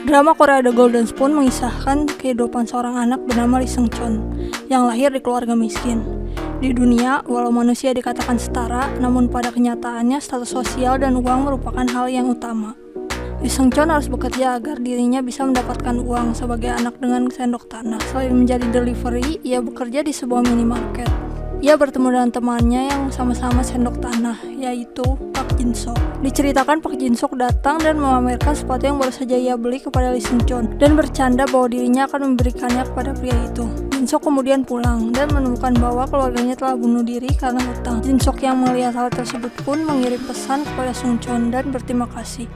Drama Korea The Golden Spoon mengisahkan kehidupan seorang anak bernama Lee Seung Chon yang lahir di keluarga miskin. Di dunia, walau manusia dikatakan setara, namun pada kenyataannya status sosial dan uang merupakan hal yang utama. Lee Seung Chon harus bekerja agar dirinya bisa mendapatkan uang sebagai anak dengan sendok tanah. Selain menjadi delivery, ia bekerja di sebuah minimarket. Ia bertemu dengan temannya yang sama-sama sendok tanah, yaitu Park Jin Sok. Diceritakan Park Jin Sok datang dan memamerkan sepatu yang baru saja ia beli kepada Lee Seung Chon dan bercanda bahwa dirinya akan memberikannya kepada pria itu. Jin Sok kemudian pulang dan menemukan bahwa keluarganya telah bunuh diri karena hutang. Jin Sok yang melihat hal tersebut pun mengirim pesan kepada Seung Chon dan berterima kasih.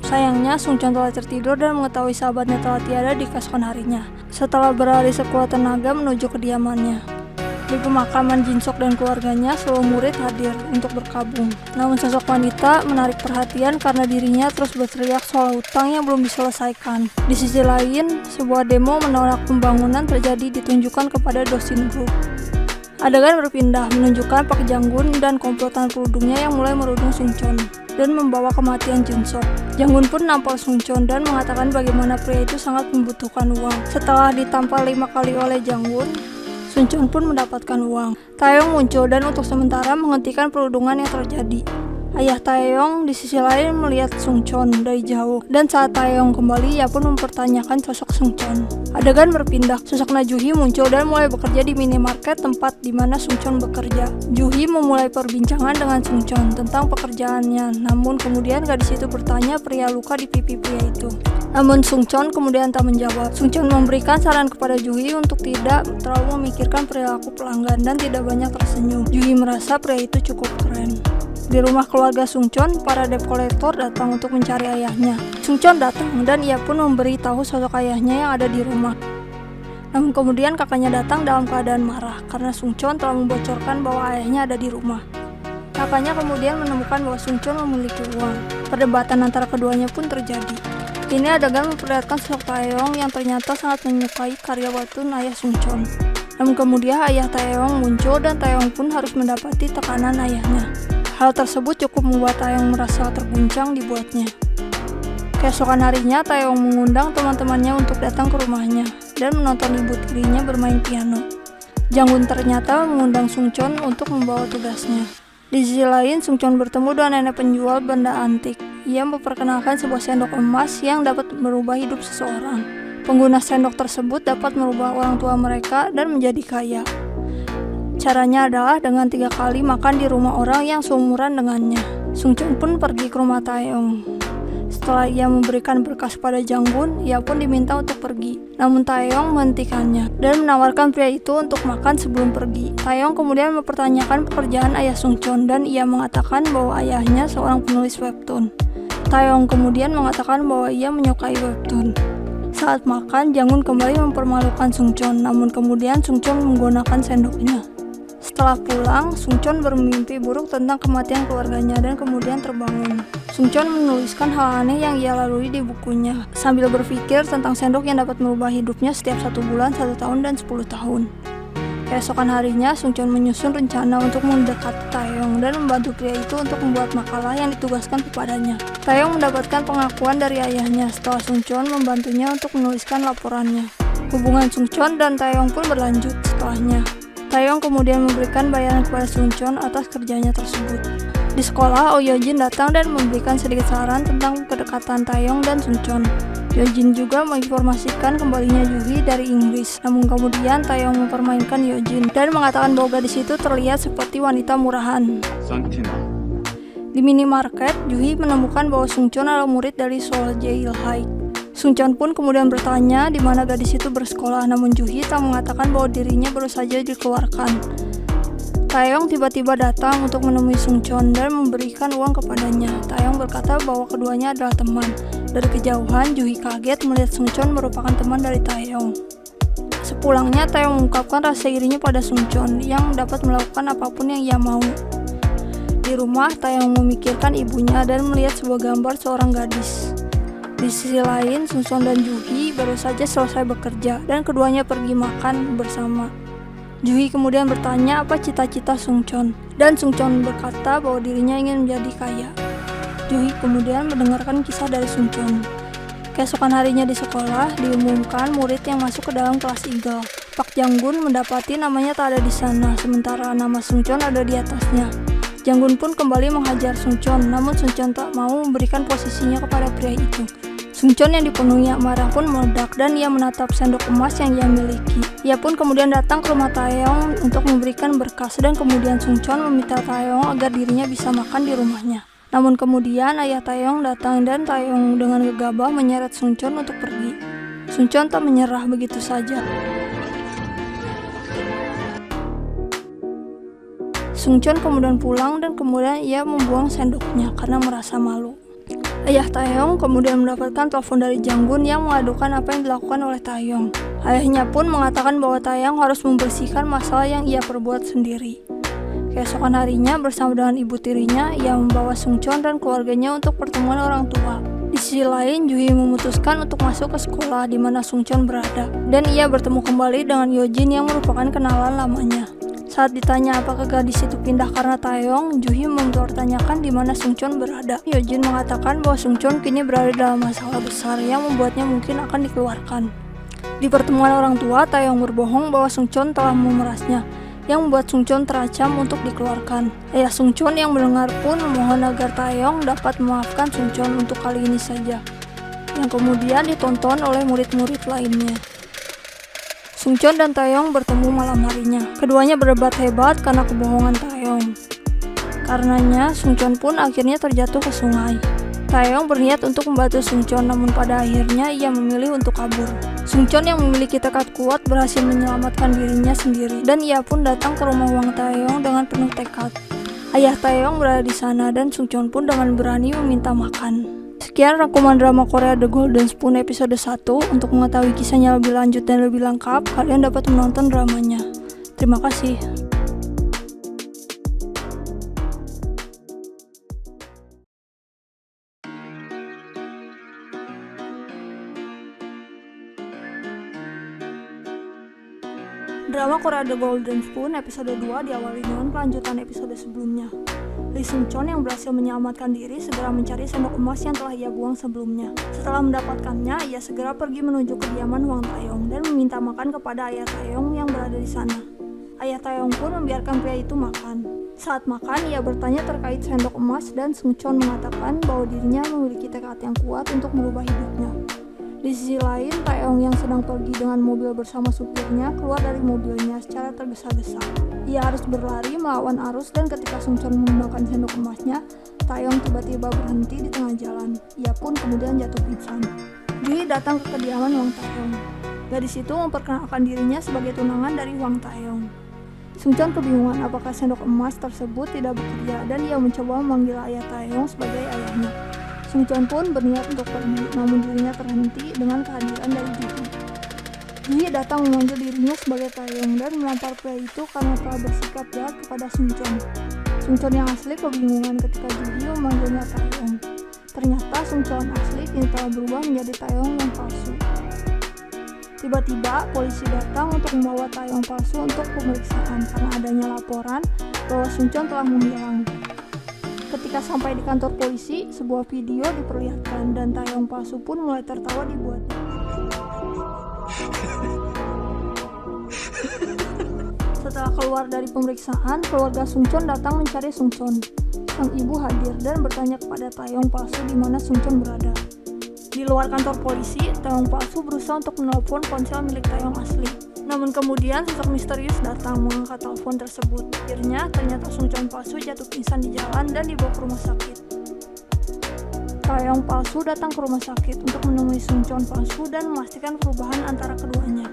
Sayangnya, Seung Chon telah tertidur dan mengetahui sahabatnya telah tiada di keesokan harinya. Setelah berlari sekuat tenaga menuju kediamannya. Di pemakaman Jin Sok dan keluarganya, seluruh murid hadir untuk berkabung. Namun sosok wanita menarik perhatian karena dirinya terus berteriak soal hutang yang belum diselesaikan. Di sisi lain, sebuah demo menolak pembangunan terjadi ditunjukkan kepada Dosin Group. Adegan berpindah menunjukkan Park Jang-gun dan komplotan kerudungnya yang mulai merudung Seung Chon dan membawa kematian Jin Sok. Jang-gun pun nampar Seung Chon dan mengatakan bagaimana pria itu sangat membutuhkan uang. Setelah ditampar 5 kali oleh Jang-gun, Seung Chon pun mendapatkan uang. Taeyong muncul dan untuk sementara menghentikan perundungan yang terjadi. Ayah Taeyong di sisi lain melihat Seung Chon dari jauh, dan saat Taeyong kembali ia pun mempertanyakan sosok Seung Chon. Adegan berpindah, sosok Najuhi muncul dan mulai bekerja di minimarket tempat di mana Seung Chon bekerja. Juhi memulai perbincangan dengan Seung Chon tentang pekerjaannya, namun kemudian gadis itu bertanya pria luka di pipi pria itu. Namun Seung Chon kemudian tak menjawab. Seung Chon memberikan saran kepada Juhi untuk tidak terlalu memikirkan perilaku pelanggan dan tidak banyak tersenyum. Juhi merasa pria itu cukup keren. Di rumah keluarga Seung Chon, para debt collector datang untuk mencari ayahnya. Seung Chon datang dan ia pun memberi tahu sosok ayahnya yang ada di rumah. Namun kemudian kakaknya datang dalam keadaan marah karena Seung Chon telah membocorkan bahwa ayahnya ada di rumah. Kakaknya kemudian menemukan bahwa Seung Chon memiliki uang. Perdebatan antara keduanya pun terjadi. Ini adegan memperlihatkan sosok Taeyong yang ternyata sangat menyukai karya webtoon ayah Seung Chon. Namun kemudian ayah Taeyong muncul dan Taeyong pun harus mendapati tekanan ayahnya. Hal tersebut cukup membuat Taeyong merasa terguncang dibuatnya. Keesokan harinya, Taeyong mengundang teman-temannya untuk datang ke rumahnya dan menonton ibu tirinya bermain piano. Jang-gun ternyata mengundang Seung Chon untuk membawa tugasnya. Di sisi lain, Seung Chon bertemu dengan nenek penjual benda antik. Ia memperkenalkan sebuah sendok emas yang dapat merubah hidup seseorang. Pengguna sendok tersebut dapat merubah orang tua mereka dan menjadi kaya. Caranya adalah dengan 3 kali makan di rumah orang yang seumuran dengannya. Seung Chon pun pergi ke rumah Taeyong. Setelah ia memberikan berkas pada Jang-gun, ia pun diminta untuk pergi. Namun Taeyong menghentikannya dan menawarkan pria itu untuk makan sebelum pergi. Taeyong kemudian mempertanyakan pekerjaan ayah Seung Chon dan ia mengatakan bahwa ayahnya seorang penulis webtoon. Taeyong kemudian mengatakan bahwa ia menyukai webtoon. Saat makan, Jang-gun kembali mempermalukan Seung Chon, namun kemudian Seung Chon menggunakan sendoknya. Setelah pulang, Seung Chon bermimpi buruk tentang kematian keluarganya dan kemudian terbangun. Seung Chon menuliskan hal aneh yang ia lalui di bukunya, sambil berpikir tentang sendok yang dapat merubah hidupnya setiap 1 bulan, 1 tahun, dan 10 tahun. Keesokan harinya, Seung Chon menyusun rencana untuk mendekati Taeyong dan membantu pria itu untuk membuat makalah yang ditugaskan kepadanya. Taeyong mendapatkan pengakuan dari ayahnya setelah Seung Chon membantunya untuk menuliskan laporannya. Hubungan Seung Chon dan Taeyong pun berlanjut setelahnya. Taeyong kemudian memberikan bayaran kepada Seung Chon atas kerjanya tersebut. Di sekolah, Oh Yojin datang dan memberikan sedikit saran tentang kedekatan Taeyong dan Seung Chon. Yojin juga menginformasikan kembalinya Juhi dari Inggris. Namun kemudian Taeyong mempermainkan Yojin dan mengatakan bahwa gadis itu terlihat seperti wanita murahan. Di minimarket, Juhi menemukan bahwa Seung Chon adalah murid dari Seoul Jae-il High. Seung Chon pun kemudian bertanya di mana gadis itu bersekolah, namun Juhi tak mengatakan bahwa dirinya baru saja dikeluarkan. Taeyong tiba-tiba datang untuk menemui Seung Chon dan memberikan uang kepadanya. Taeyong berkata bahwa keduanya adalah teman. Dari kejauhan, Juhi kaget melihat Seung Chon merupakan teman dari Taeyong. Sepulangnya, Taeyong mengungkapkan rasa irinya pada Seung Chon yang dapat melakukan apapun yang ia mau. Di rumah, Taeyong memikirkan ibunya dan melihat sebuah gambar seorang gadis. Di sisi lain, Seung Chon dan Juhi baru saja selesai bekerja dan keduanya pergi makan bersama. Juhi kemudian bertanya apa cita-cita Seung Chon, dan Seung Chon berkata bahwa dirinya ingin menjadi kaya. Juhi kemudian mendengarkan kisah dari Seung Chon. Keesokan harinya di sekolah, diumumkan murid yang masuk ke dalam kelas Eagle. Pak Janggun mendapati namanya tak ada di sana, sementara nama Sungchon ada di atasnya. Janggun pun kembali menghajar Sungchon, namun Sungchon tak mau memberikan posisinya kepada pria itu. Sungchon yang dipenuhi amarah pun meledak dan ia menatap sendok emas yang ia miliki. Ia pun kemudian datang ke rumah Taeyong untuk memberikan berkas dan kemudian Sungchon meminta Taeyong agar dirinya bisa makan di rumahnya. Namun kemudian ayah Taeyong datang dan Taeyong dengan gegabah menyeret Sungchon untuk pergi. Sungchon tak menyerah begitu saja. Sungchon kemudian pulang dan kemudian ia membuang sendoknya karena merasa malu. Ayah Taeyong kemudian mendapatkan telepon dari Janggun yang mengadukan apa yang dilakukan oleh Taeyong. Ayahnya pun mengatakan bahwa Taeyong harus membersihkan masalah yang ia perbuat sendiri. Keesokan harinya bersama dengan ibu tirinya, ia membawa Sungchon dan keluarganya untuk pertemuan orang tua. Di sisi lain, Juhi memutuskan untuk masuk ke sekolah di mana Sungchon berada, dan ia bertemu kembali dengan Yojin yang merupakan kenalan lamanya. Saat ditanya apakah gadis itu pindah karena Taeyong, Juhi mempertanyakan di mana Sungchon berada. Yojin mengatakan bahwa Sungchon kini berada dalam masalah besar yang membuatnya mungkin akan dikeluarkan. Di pertemuan orang tua, Taeyong berbohong bahwa Sungchon telah memerasnya, yang membuat Sungchon terancam untuk dikeluarkan. Ayah Sungchon yang mendengar pun memohon agar Taeyong dapat memaafkan Sungchon untuk kali ini saja, yang kemudian ditonton oleh murid-murid lainnya. Sungchon dan Taeyong bertemu malam harinya. Keduanya berdebat hebat karena kebohongan Taeyong. Karenanya, Sungchon pun akhirnya terjatuh ke sungai. Taeyong berniat untuk membantu Sungchon, namun pada akhirnya ia memilih untuk kabur. Sungchon yang memiliki tekad kuat berhasil menyelamatkan dirinya sendiri, dan ia pun datang ke rumah Wang Taeyong dengan penuh tekad. Ayah Taeyong berada di sana dan Sungchon pun dengan berani meminta makan. Sekian rangkuman drama Korea The Golden Spoon episode 1. Untuk mengetahui kisahnya lebih lanjut dan lebih lengkap, kalian dapat menonton dramanya. Terima kasih. Drama Korea The Golden Spoon episode 2 diawali dengan kelanjutan episode sebelumnya. Lee Sungchon yang berhasil menyelamatkan diri segera mencari sendok emas yang telah ia buang sebelumnya. Setelah mendapatkannya, ia segera pergi menuju kediaman Wang Taeyong dan meminta makan kepada ayah Taeyong yang berada di sana. Ayah Taeyong pun membiarkan pria itu makan. Saat makan, ia bertanya terkait sendok emas dan Sungchon mengatakan bahwa dirinya memiliki tekad yang kuat untuk merubah hidupnya. Di sisi lain, Taeyong yang sedang pergi dengan mobil bersama supirnya keluar dari mobilnya secara tergesa-gesa. Ia harus berlari melawan arus dan ketika Sungchon menggunakan sendok emasnya, Taeyong tiba-tiba berhenti di tengah jalan. Ia pun kemudian jatuh pingsan. Juhi datang ke kediaman Wang Taeyong. Gadis itu memperkenalkan dirinya sebagai tunangan dari Wang Taeyong. Sungchon kebingungan apakah sendok emas tersebut tidak bekerja dan ia mencoba memanggil ayah Taeyong sebagai ayahnya. Sungchon pun berniat untuk pergi, namun dirinya terhenti dengan kehadiran dari Juhi. Juhi datang memanggil dirinya sebagai Taeyong dan melempar pria itu karena telah bersikap jahat kepada Sungchon. Sungchon yang asli kebingungan ketika Juhi memanggilnya Taeyong. Ternyata Sungchon asli kini telah berubah menjadi Taeyong yang palsu. Tiba-tiba polisi datang untuk membawa Taeyong palsu untuk pemeriksaan karena adanya laporan bahwa Sungchon telah menghilang. Ketika sampai di kantor polisi, sebuah video diperlihatkan dan Taeyong palsu pun mulai tertawa dibuatnya. Setelah keluar dari pemeriksaan, keluarga Sungchon datang mencari Sungchon. Sang ibu hadir dan bertanya kepada Taeyong palsu di mana Sungchon berada. Di luar kantor polisi, Taeyong palsu berusaha untuk menelpon ponsel milik Taeyong asli. Namun kemudian sosok misterius datang mengangkat telepon tersebut. Akhirnya ternyata Sungchon palsu jatuh pingsan di jalan dan dibawa ke rumah sakit. Taeyong palsu datang ke rumah sakit untuk menemui Sungchon palsu dan memastikan perubahan antara keduanya.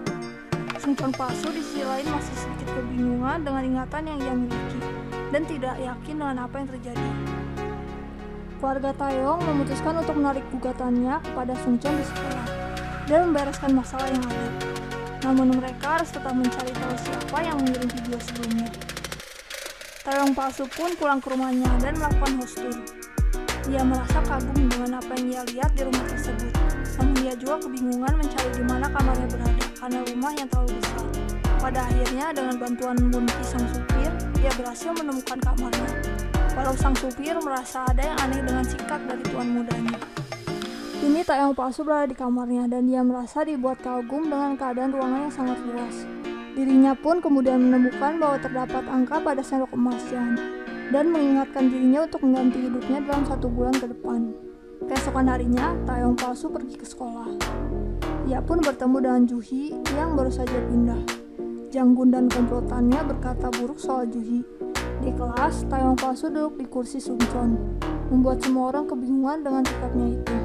Sungchon palsu di sisi lain masih sedikit kebingungan dengan ingatan yang ia miliki dan tidak yakin dengan apa yang terjadi. Keluarga Taeyong memutuskan untuk menarik gugatannya kepada Sungchon di sekolah dan membereskan masalah yang ada. Namun mereka harus tetap mencari tahu siapa yang mengirim video sebelumnya. Taeyong palsu pun pulang ke rumahnya dan melakukan house tour. Ia merasa kagum dengan apa yang ia lihat di rumah tersebut. Namun ia juga kebingungan mencari di mana kamarnya berada karena rumah yang terlalu besar. Pada akhirnya dengan bantuan Bunki sang supir, ia berhasil menemukan kamarnya. Walau sang supir merasa ada yang aneh dengan sikap dari tuan mudanya. Kini Taeyong palsu berada di kamarnya dan dia merasa dibuat kagum dengan keadaan ruangan yang sangat luas. Dirinya pun kemudian menemukan bahwa terdapat angka pada sendok emasnya dan mengingatkan dirinya untuk mengganti hidupnya dalam 1 bulan ke depan. Keesokan harinya, Taeyong palsu pergi ke sekolah. Ia pun bertemu dengan Juhi yang baru saja pindah. Janggun dan komplotannya berkata buruk soal Juhi. Di kelas, Taeyong palsu duduk di kursi Sungchon, membuat semua orang kebingungan dengan sikapnya itu.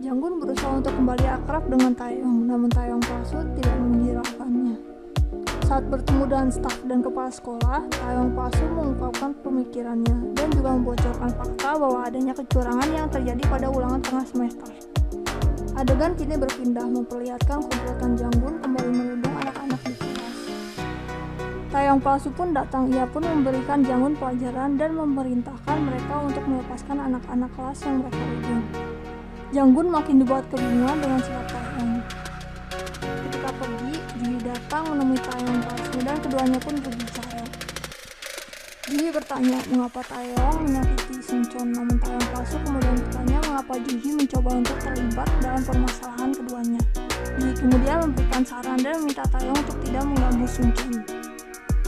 Janggun berusaha untuk kembali akrab dengan Taeyong, namun Taeyong palsu tidak menghiraukannya. Saat bertemu dengan staf dan kepala sekolah, Taeyong palsu mengungkapkan pemikirannya dan juga membocorkan fakta bahwa adanya kecurangan yang terjadi pada ulangan tengah semester. Adegan kini berpindah memperlihatkan komplotan Janggun kembali menuding anak-anak di kelas. Taeyong palsu pun datang, ia pun memberikan Janggun pelajaran dan memerintahkan mereka untuk melepaskan anak-anak kelas yang mereka udung. Janggun makin dibuat kebingungan dengan sikap Taeyong. Ketika pergi, Juhi datang menemui Taeyong palsu dan keduanya pun berbicara. Juhi bertanya mengapa Taeyong menyakiti Sungchon, namun Taeyong palsu kemudian bertanya mengapa Juhi mencoba untuk terlibat dalam permasalahan keduanya. Juhi kemudian memberikan saran dan meminta Taeyong untuk tidak mengganggu Sungchon.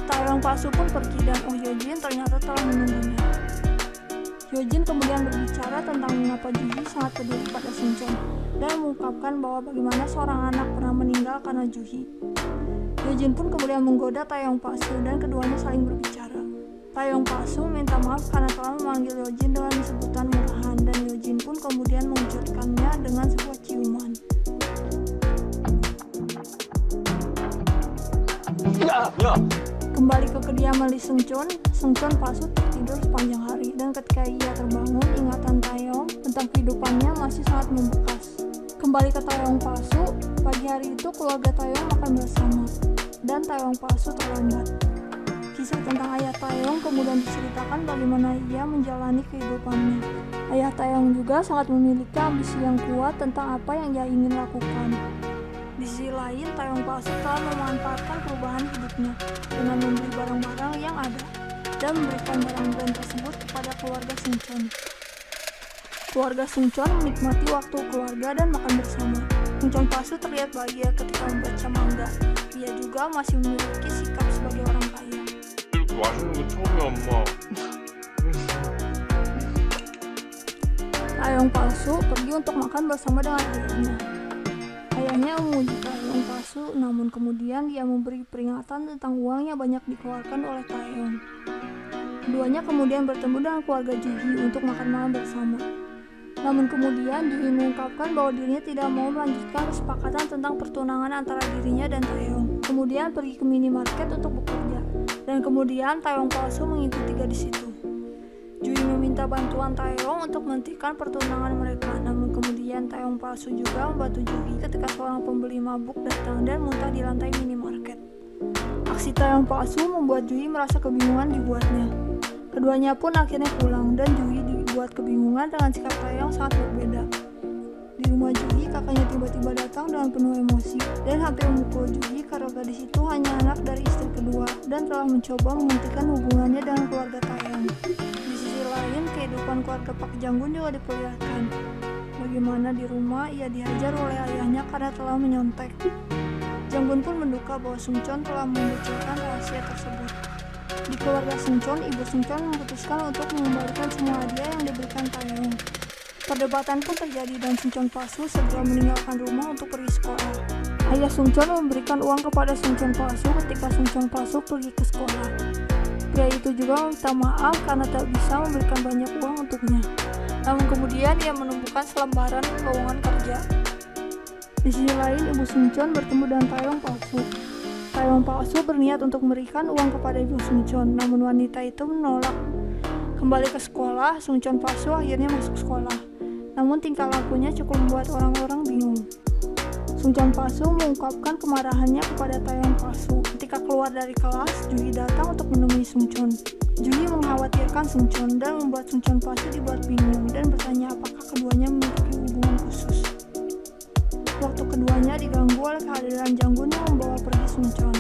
Taeyong palsu pun pergi dan Oh Hyojin ternyata telah menunggunya. Hyojin kemudian berbicara tentang mengapa Juhi sangat peduli pada Sungchon dan mengungkapkan bahwa bagaimana seorang anak pernah meninggal karena Juhi. Hyojin pun kemudian menggoda Taeyong palsu dan keduanya saling berbicara. Taeyong palsu minta maaf karena telah memanggil Hyojin dengan sebutan murahan dan Hyojin pun kemudian mewujudkannya dengan sebuah ciuman. Kembali ke kediaman Lee Sungchon, Sungchon palsu tertidur sepanjang hari dan ketika ia terbangun, ingatan Taeyong tentang kehidupannya masih sangat membekas. Kembali ke Taeyong palsu, pagi hari itu keluarga Taeyong makan bersama dan Taeyong palsu terlambat. Kisah tentang ayah Taeyong kemudian diceritakan bagaimana ia menjalani kehidupannya. Ayah Taeyong juga sangat memiliki ambisi yang kuat tentang apa yang ia ingin lakukan. Di sisi lain, Taeyong palsu telah memanfaatkan perubahan hidupnya dengan membeli barang-barang yang ada dan memberikan barang brand tersebut kepada keluarga Sungchon. Keluarga Sungchon menikmati waktu keluarga dan makan bersama. Sungchon palsu terlihat bahagia ketika membaca manga. Ia juga masih memiliki sikap sebagai orang kaya. Taeyong palsu pergi untuk makan bersama dengan ayahnya. Ayahnya memuji Taeyong palsu, namun kemudian dia memberi peringatan tentang uang yang banyak dikeluarkan oleh Taeyong. Keduanya kemudian bertemu dengan keluarga Juhi untuk makan malam bersama. Namun kemudian Juhi mengungkapkan bahwa dirinya tidak mau melanjutkan kesepakatan tentang pertunangan antara dirinya dan Taeyong. Kemudian pergi ke minimarket untuk bekerja, dan kemudian Taeyong palsu mengikutinya di situ. Juhi meminta bantuan Taeyong untuk menghentikan pertunangan mereka, namun kemudian Taeyong palsu juga membantu Juhi ketika seorang pembeli mabuk datang dan muntah di lantai minimarket. Aksi Taeyong palsu membuat Juhi merasa kebingungan dibuatnya. Keduanya pun akhirnya pulang dan Juhi dibuat kebingungan dengan sikap Taeyong sangat berbeda. Di rumah Juhi, kakaknya tiba-tiba datang dengan penuh emosi dan hampir memukul Juhi karena gadis itu hanya anak dari istri kedua dan telah mencoba menghentikan hubungannya dengan keluarga Taeyong. Di sisi lain, kehidupan keluarga Pak Janggun juga diperlihatkan. Bagaimana di rumah ia dihajar oleh ayahnya karena telah menyontek. Janggun pun menduga bahwa Sungchon telah membocorkan rahasia tersebut. Di keluarga Sungchon, ibu Sungchon memutuskan untuk mengembalikan semua hadiah yang diberikan Taeyong. Perdebatan pun terjadi dan Sungchon palsu segera meninggalkan rumah untuk pergi sekolah. Ayah Sungchon memberikan uang kepada Sungchon palsu ketika Sungchon palsu pergi ke sekolah. Pria itu juga meminta maaf karena tak bisa memberikan banyak uang untuknya. Namun kemudian ia menemukan selembaran lowongan kerja. Di sisi lain, ibu Sungchon bertemu dengan Taeyong palsu. Taeyong palsu berniat untuk memberikan uang kepada ibu Sungchon, namun wanita itu menolak. Kembali ke sekolah, Sungchon palsu akhirnya masuk sekolah. Namun tingkah lakunya cukup membuat orang-orang bingung. Sungchon palsu mengungkapkan kemarahannya kepada Taeyong palsu. Ketika keluar dari kelas, Juhi datang untuk menemui Sungchon. Juhi mengkhawatirkan Sungchon dan membuat Sungchon palsu dibuat bingung dan bertanya apakah keduanya memiliki hubungan khusus. Waktu keduanya diganggu oleh kehadiran Janggun yang membawa pergi Sungchon.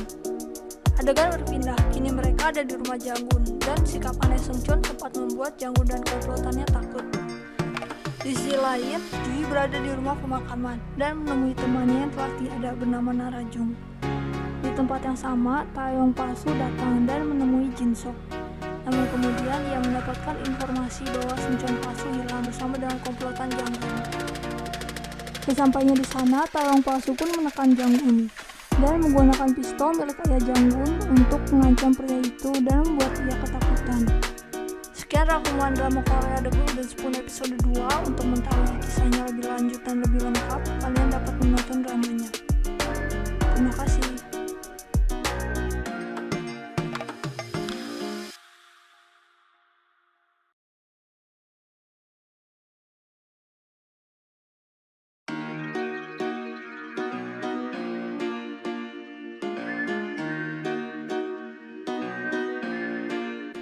Adegan berpindah, kini mereka ada di rumah Janggun dan sikap aneh Sungchon sempat membuat Janggun dan komplotannya takut. Di Di sisi lain, Jui berada di rumah pemakaman dan menemui temannya yang telah tiada bernama Narajung. Di tempat yang sama, Taeyong palsu datang dan menemui Jinsok. Namun kemudian ia mendapatkan informasi bahwa Sungcheon palsu hilang bersama dengan komplotan Janggun. Sesampainya di sana, Taeyong palsu pun menekan Janggun dan menggunakan pistol milik ayah Janggun untuk mengancam pria itu dan membuat ia ketakutan. Sekian rangkuman drama Korea The Golden Spoon episode 2. Untuk mengetahui kisahnya lebih lanjut dan lebih lengkap, kalian dapat menonton dramanya. Terima kasih.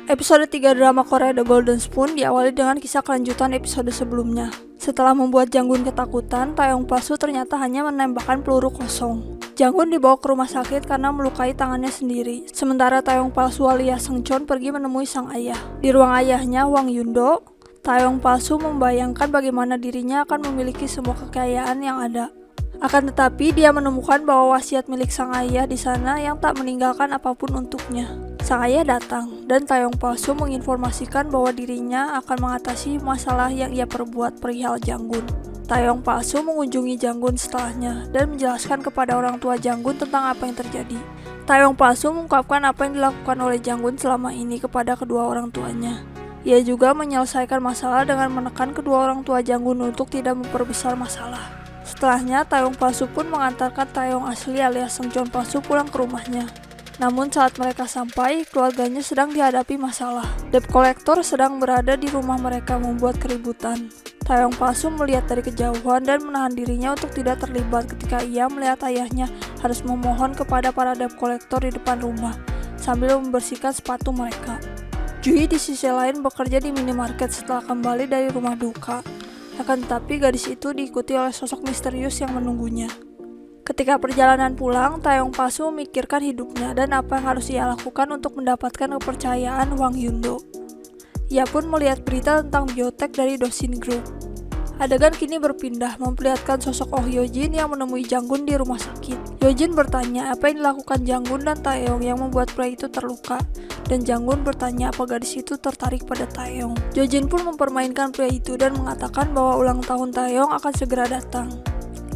Episode 3 drama Korea The Golden Spoon diawali dengan kisah kelanjutan episode sebelumnya. Setelah membuat Janggun ketakutan, Taeyong palsu ternyata hanya menembakkan peluru kosong. Janggun dibawa ke rumah sakit karena melukai tangannya sendiri. Sementara Taeyong palsu alias Sungcheon pergi menemui sang ayah. Di ruang ayahnya, Hwang Yundo, Taeyong palsu membayangkan bagaimana dirinya akan memiliki semua kekayaan yang ada. Akan tetapi dia menemukan bahwa wasiat milik sang ayah di sana yang tak meninggalkan apapun untuknya. Sang ayah datang dan Taeyong palsu menginformasikan bahwa dirinya akan mengatasi masalah yang ia perbuat perihal Janggun. Taeyong palsu mengunjungi Janggun setelahnya dan menjelaskan kepada orang tua Janggun tentang apa yang terjadi. Taeyong palsu mengungkapkan apa yang dilakukan oleh Janggun selama ini kepada kedua orang tuanya. Ia juga menyelesaikan masalah dengan menekan kedua orang tua Janggun untuk tidak memperbesar masalah. Setelahnya, Taeyong palsu pun mengantarkan Taeyong asli alias Sungcheon palsu pulang ke rumahnya. Namun saat mereka sampai, keluarganya sedang dihadapi masalah. Debt collector sedang berada di rumah mereka membuat keributan. Taeyong palsu melihat dari kejauhan dan menahan dirinya untuk tidak terlibat ketika ia melihat ayahnya harus memohon kepada para debt collector di depan rumah sambil membersihkan sepatu mereka. Jui di sisi lain bekerja di minimarket setelah kembali dari rumah duka. Akan tetapi gadis itu diikuti oleh sosok misterius yang menunggunya. Ketika perjalanan pulang, Taeyong palsu memikirkan hidupnya dan apa yang harus ia lakukan untuk mendapatkan kepercayaan Hwang Yundo. Ia pun melihat berita tentang biotek dari Dosin Group. Adegan kini berpindah memperlihatkan sosok Oh Hyojin yang menemui Janggun di rumah sakit. Hyojin bertanya apa yang dilakukan Janggun dan Taeyong yang membuat pria itu terluka, dan Janggun bertanya apa gadis itu tertarik pada Taeyong. Hyojin pun mempermainkan pria itu dan mengatakan bahwa ulang tahun Taeyong akan segera datang.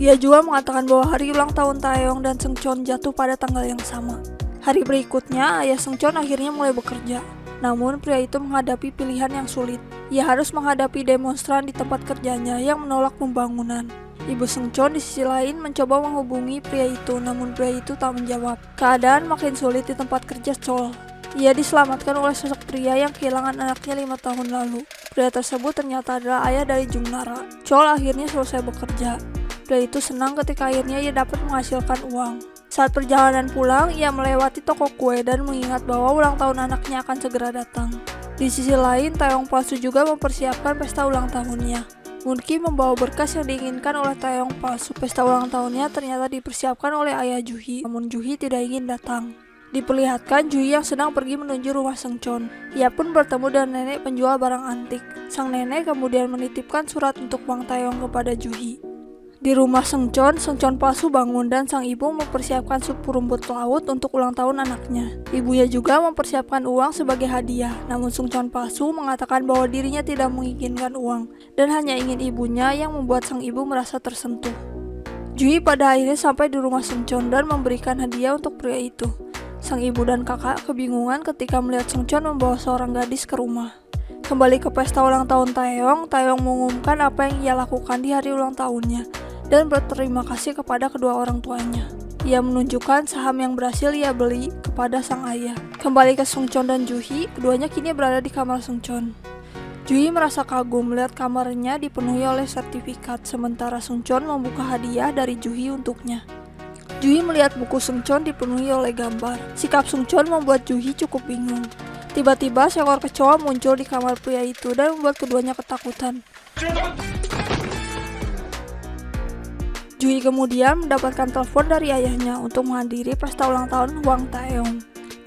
Ia juga mengatakan bahwa hari ulang tahun Taeyong dan Sungcheon jatuh pada tanggal yang sama. Hari berikutnya, ayah Sungcheon akhirnya mulai bekerja. Namun, pria itu menghadapi pilihan yang sulit. Ia harus menghadapi demonstran di tempat kerjanya yang menolak pembangunan. Ibu Sungcheon di sisi lain mencoba menghubungi pria itu, namun pria itu tak menjawab. Keadaan makin sulit di tempat kerja Chol. Ia diselamatkan oleh sosok pria yang kehilangan anaknya 5 tahun lalu. Pria tersebut ternyata adalah ayah dari Jungnara. Chol akhirnya selesai bekerja. Pria itu senang ketika akhirnya ia dapat menghasilkan uang. Saat perjalanan pulang, ia melewati toko kue dan mengingat bahwa ulang tahun anaknya akan segera datang. Di sisi lain, Taeyong palsu juga mempersiapkan pesta ulang tahunnya. Moonki membawa berkas yang diinginkan oleh Taeyong palsu. Pesta ulang tahunnya ternyata dipersiapkan oleh ayah Juhi, namun Juhi tidak ingin datang. Diperlihatkan Juhi yang sedang pergi menuju rumah Sungcheon. Ia pun bertemu dengan nenek penjual barang antik. Sang nenek kemudian menitipkan surat untuk Wang Taeyong kepada Juhi. Di rumah Sungcheon palsu bangun dan sang ibu mempersiapkan sup rumput laut untuk ulang tahun anaknya. Ibunya juga mempersiapkan uang sebagai hadiah, namun Sungcheon palsu mengatakan bahwa dirinya tidak menginginkan uang dan hanya ingin ibunya yang membuat sang ibu merasa tersentuh. Jui pada akhirnya sampai di rumah Sungcheon dan memberikan hadiah untuk pria itu. Sang ibu dan kakak kebingungan ketika melihat Sungcheon membawa seorang gadis ke rumah. Kembali ke pesta ulang tahun Taeyong mengumumkan apa yang ia lakukan di hari ulang tahunnya dan berterima kasih kepada kedua orang tuanya. Ia menunjukkan saham yang berhasil ia beli kepada sang ayah. Kembali ke Sungcheon dan Juhi, keduanya kini berada di kamar Sungcheon. Juhi merasa kagum melihat kamarnya dipenuhi oleh sertifikat, sementara Sungcheon membuka hadiah dari Juhi untuknya. Juhi melihat buku Sungcheon dipenuhi oleh gambar. Sikap Sungcheon membuat Juhi cukup bingung. Tiba-tiba seekor kecoa muncul di kamar pria itu dan membuat keduanya ketakutan. Juhi kemudian mendapatkan telepon dari ayahnya untuk menghadiri pesta ulang tahun Hwang Taeyong.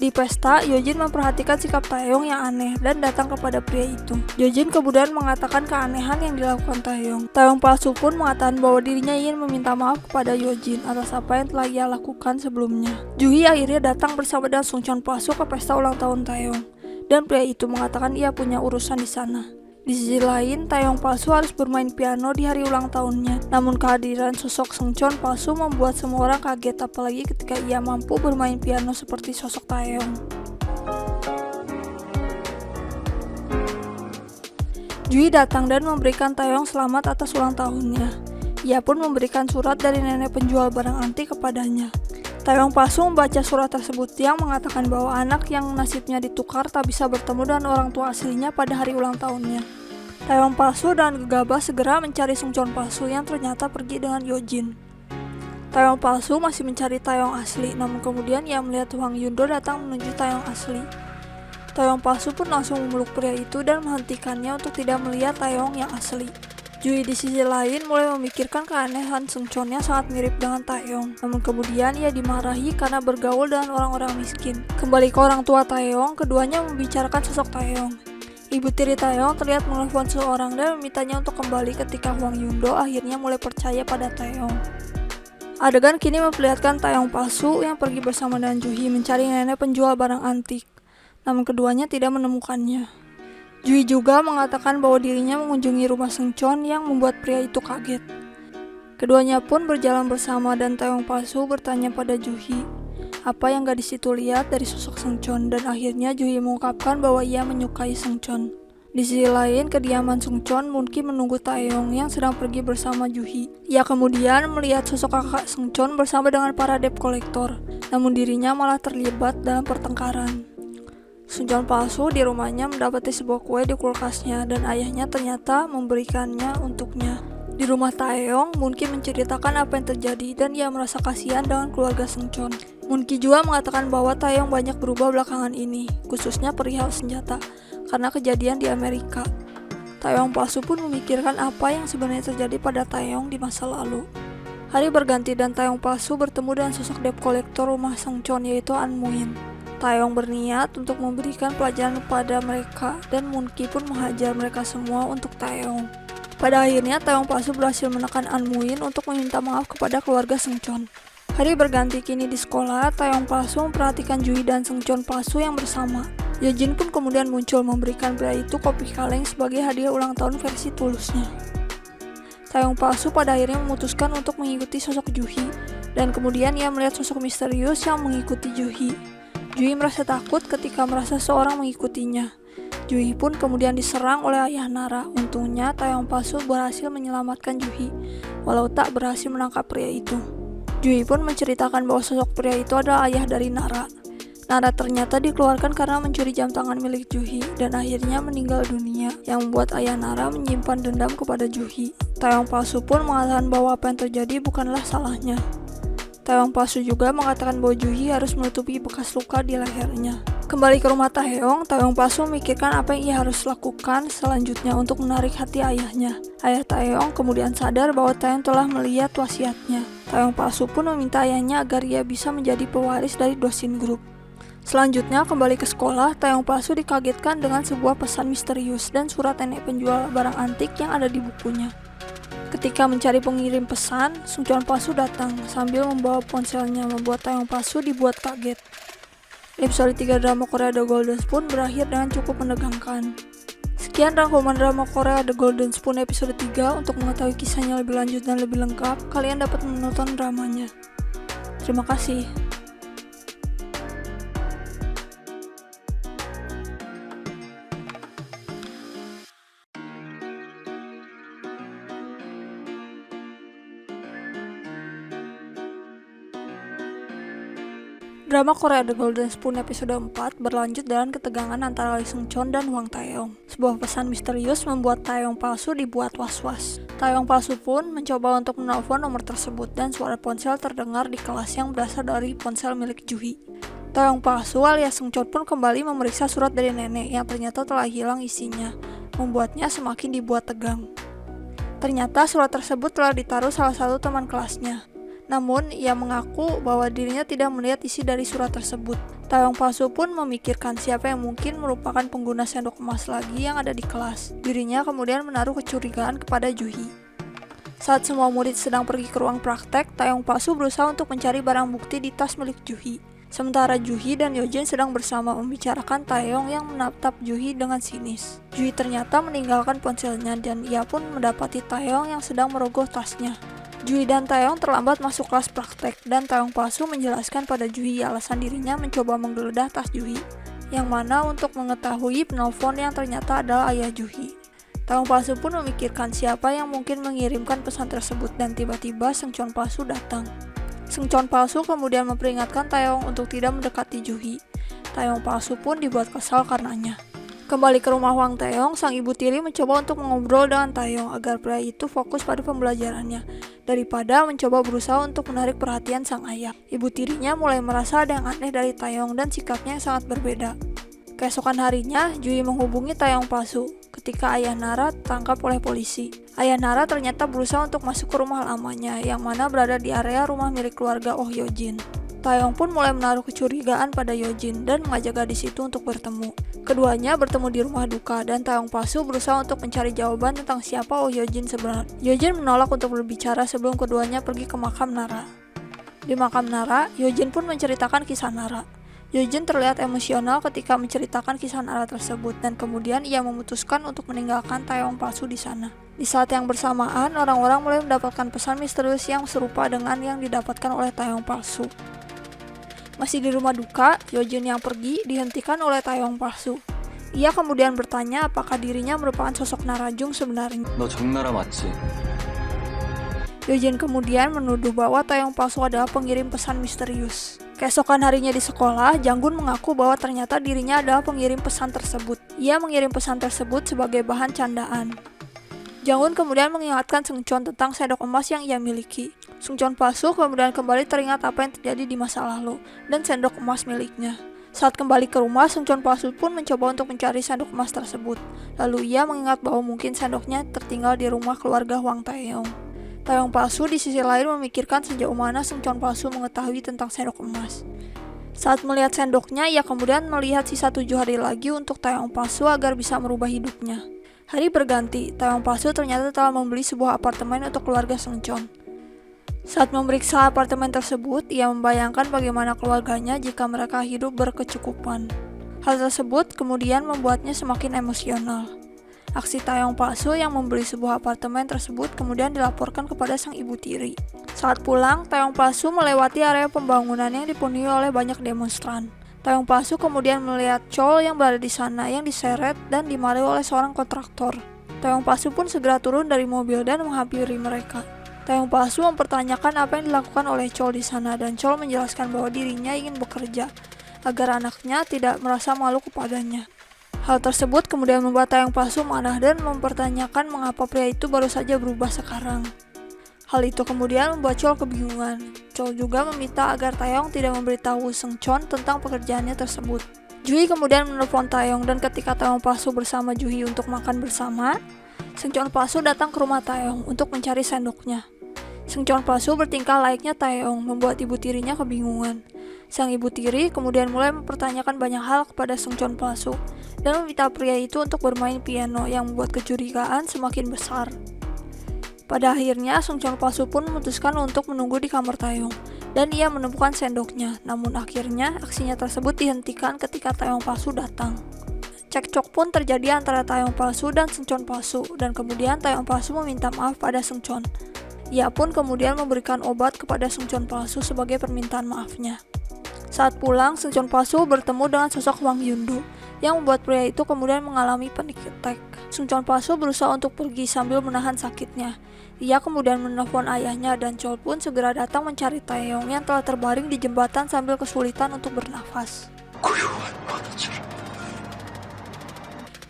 Di pesta, Yojin memperhatikan sikap Taeyong yang aneh dan datang kepada pria itu. Yojin kemudian mengatakan keanehan yang dilakukan Taeyong. Taeyong palsu pun mengatakan bahwa dirinya ingin meminta maaf kepada Yojin atas apa yang telah ia lakukan sebelumnya. Juhi akhirnya datang bersama dengan Sungcheon palsu ke pesta ulang tahun Taeyong, dan pria itu mengatakan ia punya urusan di sana. Di sisi lain, Taeyong palsu harus bermain piano di hari ulang tahunnya. Namun kehadiran sosok Sungcheon palsu membuat semua orang kaget, apalagi ketika ia mampu bermain piano seperti sosok Taeyong. Juhi datang dan memberikan Taeyong selamat atas ulang tahunnya. Ia pun memberikan surat dari nenek penjual barang antik kepadanya. Taeyong palsu membaca surat tersebut yang mengatakan bahwa anak yang nasibnya ditukar tak bisa bertemu dengan orang tua aslinya pada hari ulang tahunnya. Taeyong palsu dan gegabah segera mencari Sungcheon palsu yang ternyata pergi dengan Yojin. Taeyong palsu masih mencari Taeyong asli, namun kemudian ia melihat Hwang Yundo datang menuju Taeyong asli. Taeyong palsu pun langsung memeluk pria itu dan menghentikannya untuk tidak melihat Taeyong yang asli. Juhi di sisi lain mulai memikirkan keanehan Sungcheon yang sangat mirip dengan Taeyong. Namun kemudian ia dimarahi karena bergaul dengan orang-orang miskin. Kembali ke orang tua Taeyong, keduanya membicarakan sosok Taeyong. Ibu tiri Taeyong terlihat menelpon seseorang dan memintanya untuk kembali ketika Hwang Yundo akhirnya mulai percaya pada Taeyong. Adegan kini memperlihatkan Taeyong palsu yang pergi bersama dengan Juhi mencari nenek penjual barang antik. Namun keduanya tidak menemukannya. Juhi juga mengatakan bahwa dirinya mengunjungi rumah Sungcheon yang membuat pria itu kaget. Keduanya pun berjalan bersama dan Taeyong palsu bertanya pada Juhi apa yang gak disitu lihat dari sosok Sungcheon, dan akhirnya Juhi mengungkapkan bahwa ia menyukai Sungcheon. Di sisi lain, kediaman Sungcheon mungkin menunggu Taeyong yang sedang pergi bersama Juhi. Ia kemudian melihat sosok kakak Sungcheon bersama dengan para debt collector, namun dirinya malah terlibat dalam pertengkaran. Sungcheon palsu di rumahnya mendapati sebuah kue di kulkasnya dan ayahnya ternyata memberikannya untuknya. Di rumah Taeyong, Moonki menceritakan apa yang terjadi dan ia merasa kasihan dengan keluarga Sungcheon. Moonki juga mengatakan bahwa Taeyong banyak berubah belakangan ini, khususnya perihal senjata, karena kejadian di Amerika. Taeyong palsu pun memikirkan apa yang sebenarnya terjadi pada Taeyong di masa lalu. Hari berganti dan Taeyong palsu bertemu dengan sosok debt collector rumah Sungcheon yaitu An Muin. Taeyong berniat untuk memberikan pelajaran kepada mereka dan Moonki pun menghajar mereka semua untuk Taeyong. Pada akhirnya Taeyong palsu berhasil menekan An Muin untuk meminta maaf kepada keluarga Sungcheon. Hari berganti kini di sekolah, Taeyong palsu memperhatikan Juhi dan Sungcheon palsu yang bersama. Yojin pun kemudian muncul memberikan pria itu kopi kaleng sebagai hadiah ulang tahun versi tulusnya. Taeyong palsu pada akhirnya memutuskan untuk mengikuti sosok Juhi, dan kemudian ia melihat sosok misterius yang mengikuti Juhi. Juhi merasa takut ketika merasa seorang mengikutinya. Juhi pun kemudian diserang oleh ayah Nara. Untungnya Taeyong palsu berhasil menyelamatkan Juhi, walau tak berhasil menangkap pria itu. Juhi pun menceritakan bahwa sosok pria itu adalah ayah dari Nara. Nara ternyata dikeluarkan karena mencuri jam tangan milik Juhi dan akhirnya meninggal dunia, yang membuat ayah Nara menyimpan dendam kepada Juhi. Taeyong palsu pun mengatakan bahwa apa yang terjadi bukanlah salahnya. Taeyong palsu juga mengatakan bahwa Juhi harus menutupi bekas luka di lehernya. Kembali ke rumah Taeyong, Taeyong palsu memikirkan apa yang ia harus lakukan selanjutnya untuk menarik hati ayahnya. Ayah Taeyong kemudian sadar bahwa Taeyong telah melihat wasiatnya. Taeyong palsu pun meminta ayahnya agar ia bisa menjadi pewaris dari Dosin Group. Selanjutnya kembali ke sekolah, Taeyong palsu dikagetkan dengan sebuah pesan misterius dan surat nenek penjual barang antik yang ada di bukunya. Ketika mencari pengirim pesan, Sungcheon palsu datang sambil membawa ponselnya, membuat Taeyong palsu dibuat kaget. Episode 3 drama Korea The Golden Spoon berakhir dengan cukup menegangkan. Sekian rangkuman drama Korea The Golden Spoon episode 3. Untuk mengetahui kisahnya lebih lanjut dan lebih lengkap, kalian dapat menonton dramanya. Terima kasih. Drama Korea The Golden Spoon episode 4 berlanjut dengan ketegangan antara Lee Sungcheon dan Hwang Taeyong. Sebuah pesan misterius membuat Taeyong palsu dibuat was-was. Taeyong palsu pun mencoba untuk menelpon nomor tersebut dan suara ponsel terdengar di kelas yang berasal dari ponsel milik Juhi. Taeyong palsu alias Sungcheon pun kembali memeriksa surat dari nenek yang ternyata telah hilang isinya, membuatnya semakin dibuat tegang. Ternyata surat tersebut telah ditaruh salah satu teman kelasnya. Namun, ia mengaku bahwa dirinya tidak melihat isi dari surat tersebut. Taeyong palsu pun memikirkan siapa yang mungkin merupakan pengguna sendok emas lagi yang ada di kelas. Dirinya kemudian menaruh kecurigaan kepada Juhi. Saat semua murid sedang pergi ke ruang praktek, Taeyong palsu berusaha untuk mencari barang bukti di tas milik Juhi. Sementara Juhi dan Yojin sedang bersama membicarakan Taeyong yang menatap Juhi dengan sinis. Juhi ternyata meninggalkan ponselnya dan ia pun mendapati Taeyong yang sedang merogoh tasnya. Juhi dan Taeyong terlambat masuk kelas praktek dan Taeyong palsu menjelaskan pada Juhi alasan dirinya mencoba menggeledah tas Juhi, yang mana untuk mengetahui penelpon yang ternyata adalah ayah Juhi. Taeyong palsu pun memikirkan siapa yang mungkin mengirimkan pesan tersebut dan tiba-tiba Seungcheon palsu datang. Seungcheon palsu kemudian memperingatkan Taeyong untuk tidak mendekati Juhi. Taeyong palsu pun dibuat kesal karenanya. Kembali ke rumah Hwang Taeyong, sang ibu tiri mencoba untuk mengobrol dengan Taeyong agar pria itu fokus pada pembelajarannya, daripada mencoba berusaha untuk menarik perhatian sang ayah. Ibu tirinya mulai merasa ada yang aneh dari Taeyong dan sikapnya yang sangat berbeda. Keesokan harinya, Juhi menghubungi Taeyong palsu ketika ayah Nara ditangkap oleh polisi. Ayah Nara ternyata berusaha untuk masuk ke rumah lamanya, yang mana berada di area rumah milik keluarga Oh Yojin. Taeyong pun mulai menaruh kecurigaan pada Yojin dan mengajak gadis itu untuk bertemu. Keduanya bertemu di rumah duka dan Taeyong palsu berusaha untuk mencari jawaban tentang siapa Oh Yojin sebenarnya. Yojin menolak untuk berbicara sebelum keduanya pergi ke makam Nara. Di makam Nara, Yojin pun menceritakan kisah Nara. Yojin terlihat emosional ketika menceritakan kisah Nara tersebut dan kemudian ia memutuskan untuk meninggalkan Taeyong palsu di sana. Di saat yang bersamaan, orang-orang mulai mendapatkan pesan misterius yang serupa dengan yang didapatkan oleh Taeyong palsu. Masih di rumah duka, Yojin yang pergi dihentikan oleh Taeyong palsu. Ia kemudian bertanya apakah dirinya merupakan sosok Narajung sebenarnya. 너 정나라 맞지? Yojin kemudian menuduh bahwa Taeyong palsu adalah pengirim pesan misterius. Keesokan harinya di sekolah, Janggun mengaku bahwa ternyata dirinya adalah pengirim pesan tersebut. Ia mengirim pesan tersebut sebagai bahan candaan. Janggun kemudian mengingatkan Seungcheon tentang sendok emas yang ia miliki. Seungcheon palsu kemudian kembali teringat apa yang terjadi di masa lalu dan sendok emas miliknya. Saat kembali ke rumah, Seungcheon palsu pun mencoba untuk mencari sendok emas tersebut. Lalu ia mengingat bahwa mungkin sendoknya tertinggal di rumah keluarga Hwang Taeyong. Taeyong palsu di sisi lain memikirkan sejauh mana Seungcheon palsu mengetahui tentang sendok emas. Saat melihat sendoknya, ia kemudian melihat sisa 7 hari lagi untuk Taeyong palsu agar bisa merubah hidupnya. Hari berganti, Taeyong palsu ternyata telah membeli sebuah apartemen untuk keluarga Seungcheon. Saat memeriksa apartemen tersebut, ia membayangkan bagaimana keluarganya jika mereka hidup berkecukupan. Hal tersebut kemudian membuatnya semakin emosional. Aksi Taeyong palsu yang membeli sebuah apartemen tersebut kemudian dilaporkan kepada sang ibu tiri. Saat pulang, Taeyong palsu melewati area pembangunan yang dipenuhi oleh banyak demonstran. Taeyong palsu kemudian melihat Chol yang berada di sana yang diseret dan dimarahi oleh seorang kontraktor. Taeyong palsu pun segera turun dari mobil dan menghampiri mereka. Taeyong palsu mempertanyakan apa yang dilakukan oleh Chol di sana dan Chol menjelaskan bahwa dirinya ingin bekerja agar anaknya tidak merasa malu kepadanya. Hal tersebut kemudian membuat Taeyong palsu marah dan mempertanyakan mengapa pria itu baru saja berubah sekarang. Hal itu kemudian membuat Chol kebingungan. Chol juga meminta agar Taeyong tidak memberitahu Seungcheon tentang pekerjaannya tersebut. Juhi kemudian menelpon Taeyong dan ketika Taeyong palsu bersama Juhi untuk makan bersama, Seungcheon palsu datang ke rumah Taeyong untuk mencari sendoknya. Seungcheon palsu bertingkah layaknya Taeyong membuat ibu tirinya kebingungan. Sang ibu tiri kemudian mulai mempertanyakan banyak hal kepada Seungcheon palsu dan meminta pria itu untuk bermain piano yang membuat kecurigaan semakin besar. Pada akhirnya, Seungcheon palsu pun memutuskan untuk menunggu di kamar Taeyong dan ia menemukan sendoknya. Namun akhirnya aksinya tersebut dihentikan ketika Taeyong palsu datang. Cekcok pun terjadi antara Taeyong palsu dan Seungcheon palsu dan kemudian Taeyong palsu meminta maaf pada Seungcheon. Ia pun kemudian memberikan obat kepada Seungcheon palsu sebagai permintaan maafnya. Saat pulang, Seungcheon palsu bertemu dengan sosok Hwang Yundu yang membuat pria itu kemudian mengalami panic attack. Seungcheon palsu berusaha untuk pergi sambil menahan sakitnya. Ia kemudian menelpon ayahnya dan Chol pun segera datang mencari Taeyong yang telah terbaring di jembatan sambil kesulitan untuk bernafas.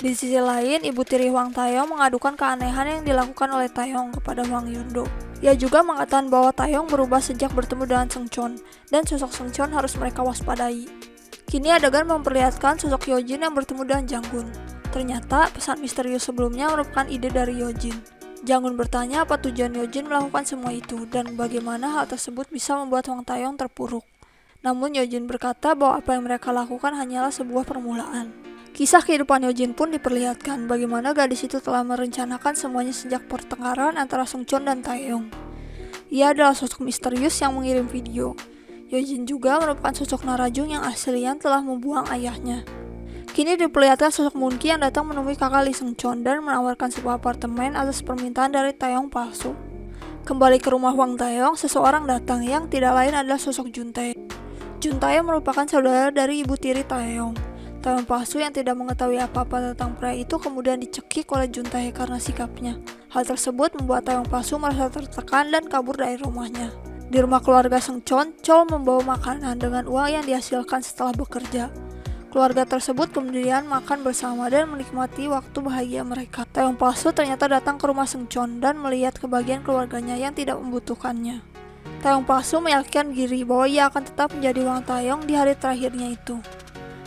Di sisi lain, ibu tiri Hwang Taeyong mengadukan keanehan yang dilakukan oleh Taeyong kepada Hwang Yundu. Ia juga mengatakan bahwa Taeyong berubah sejak bertemu dengan Seungcheon dan sosok Seungcheon harus mereka waspadai. Kini adegan memperlihatkan sosok Yojin yang bertemu dengan Janggun. Ternyata pesan misterius sebelumnya merupakan ide dari Yojin. Janggun bertanya apa tujuan Yojin melakukan semua itu dan bagaimana hal tersebut bisa membuat Hwang Taeyong terpuruk. Namun Yojin berkata bahwa apa yang mereka lakukan hanyalah sebuah permulaan. Kisah kehidupan Yojin pun diperlihatkan bagaimana gadis itu telah merencanakan semuanya sejak pertengkaran antara Seungcheon dan Taeyong. Ia adalah sosok misterius yang mengirim video. Yojin juga merupakan sosok Narajung yang aslian telah membuang ayahnya. Kini diperlihatkan sosok Moonki yang datang menemui kakak Lee Seungcheon dan menawarkan sebuah apartemen atas permintaan dari Taeyong palsu. Kembali ke rumah Hwang Taeyong, seseorang datang yang tidak lain adalah sosok Juntae. Juntae merupakan saudara dari ibu tiri Taeyong. Taeyong palsu yang tidak mengetahui apa-apa tentang pria itu kemudian dicekik oleh Juntae karena sikapnya. Hal tersebut membuat Taeyong palsu merasa tertekan dan kabur dari rumahnya. Di rumah keluarga Seungcheon, Chol membawa makanan dengan uang yang dihasilkan setelah bekerja. Keluarga tersebut kemudian makan bersama dan menikmati waktu bahagia mereka. Taeyong palsu ternyata datang ke rumah Seungcheon dan melihat kebahagiaan keluarganya yang tidak membutuhkannya. Taeyong palsu meyakinkan diri bahwa ia akan tetap menjadi Hwang Taeyong di hari terakhirnya itu.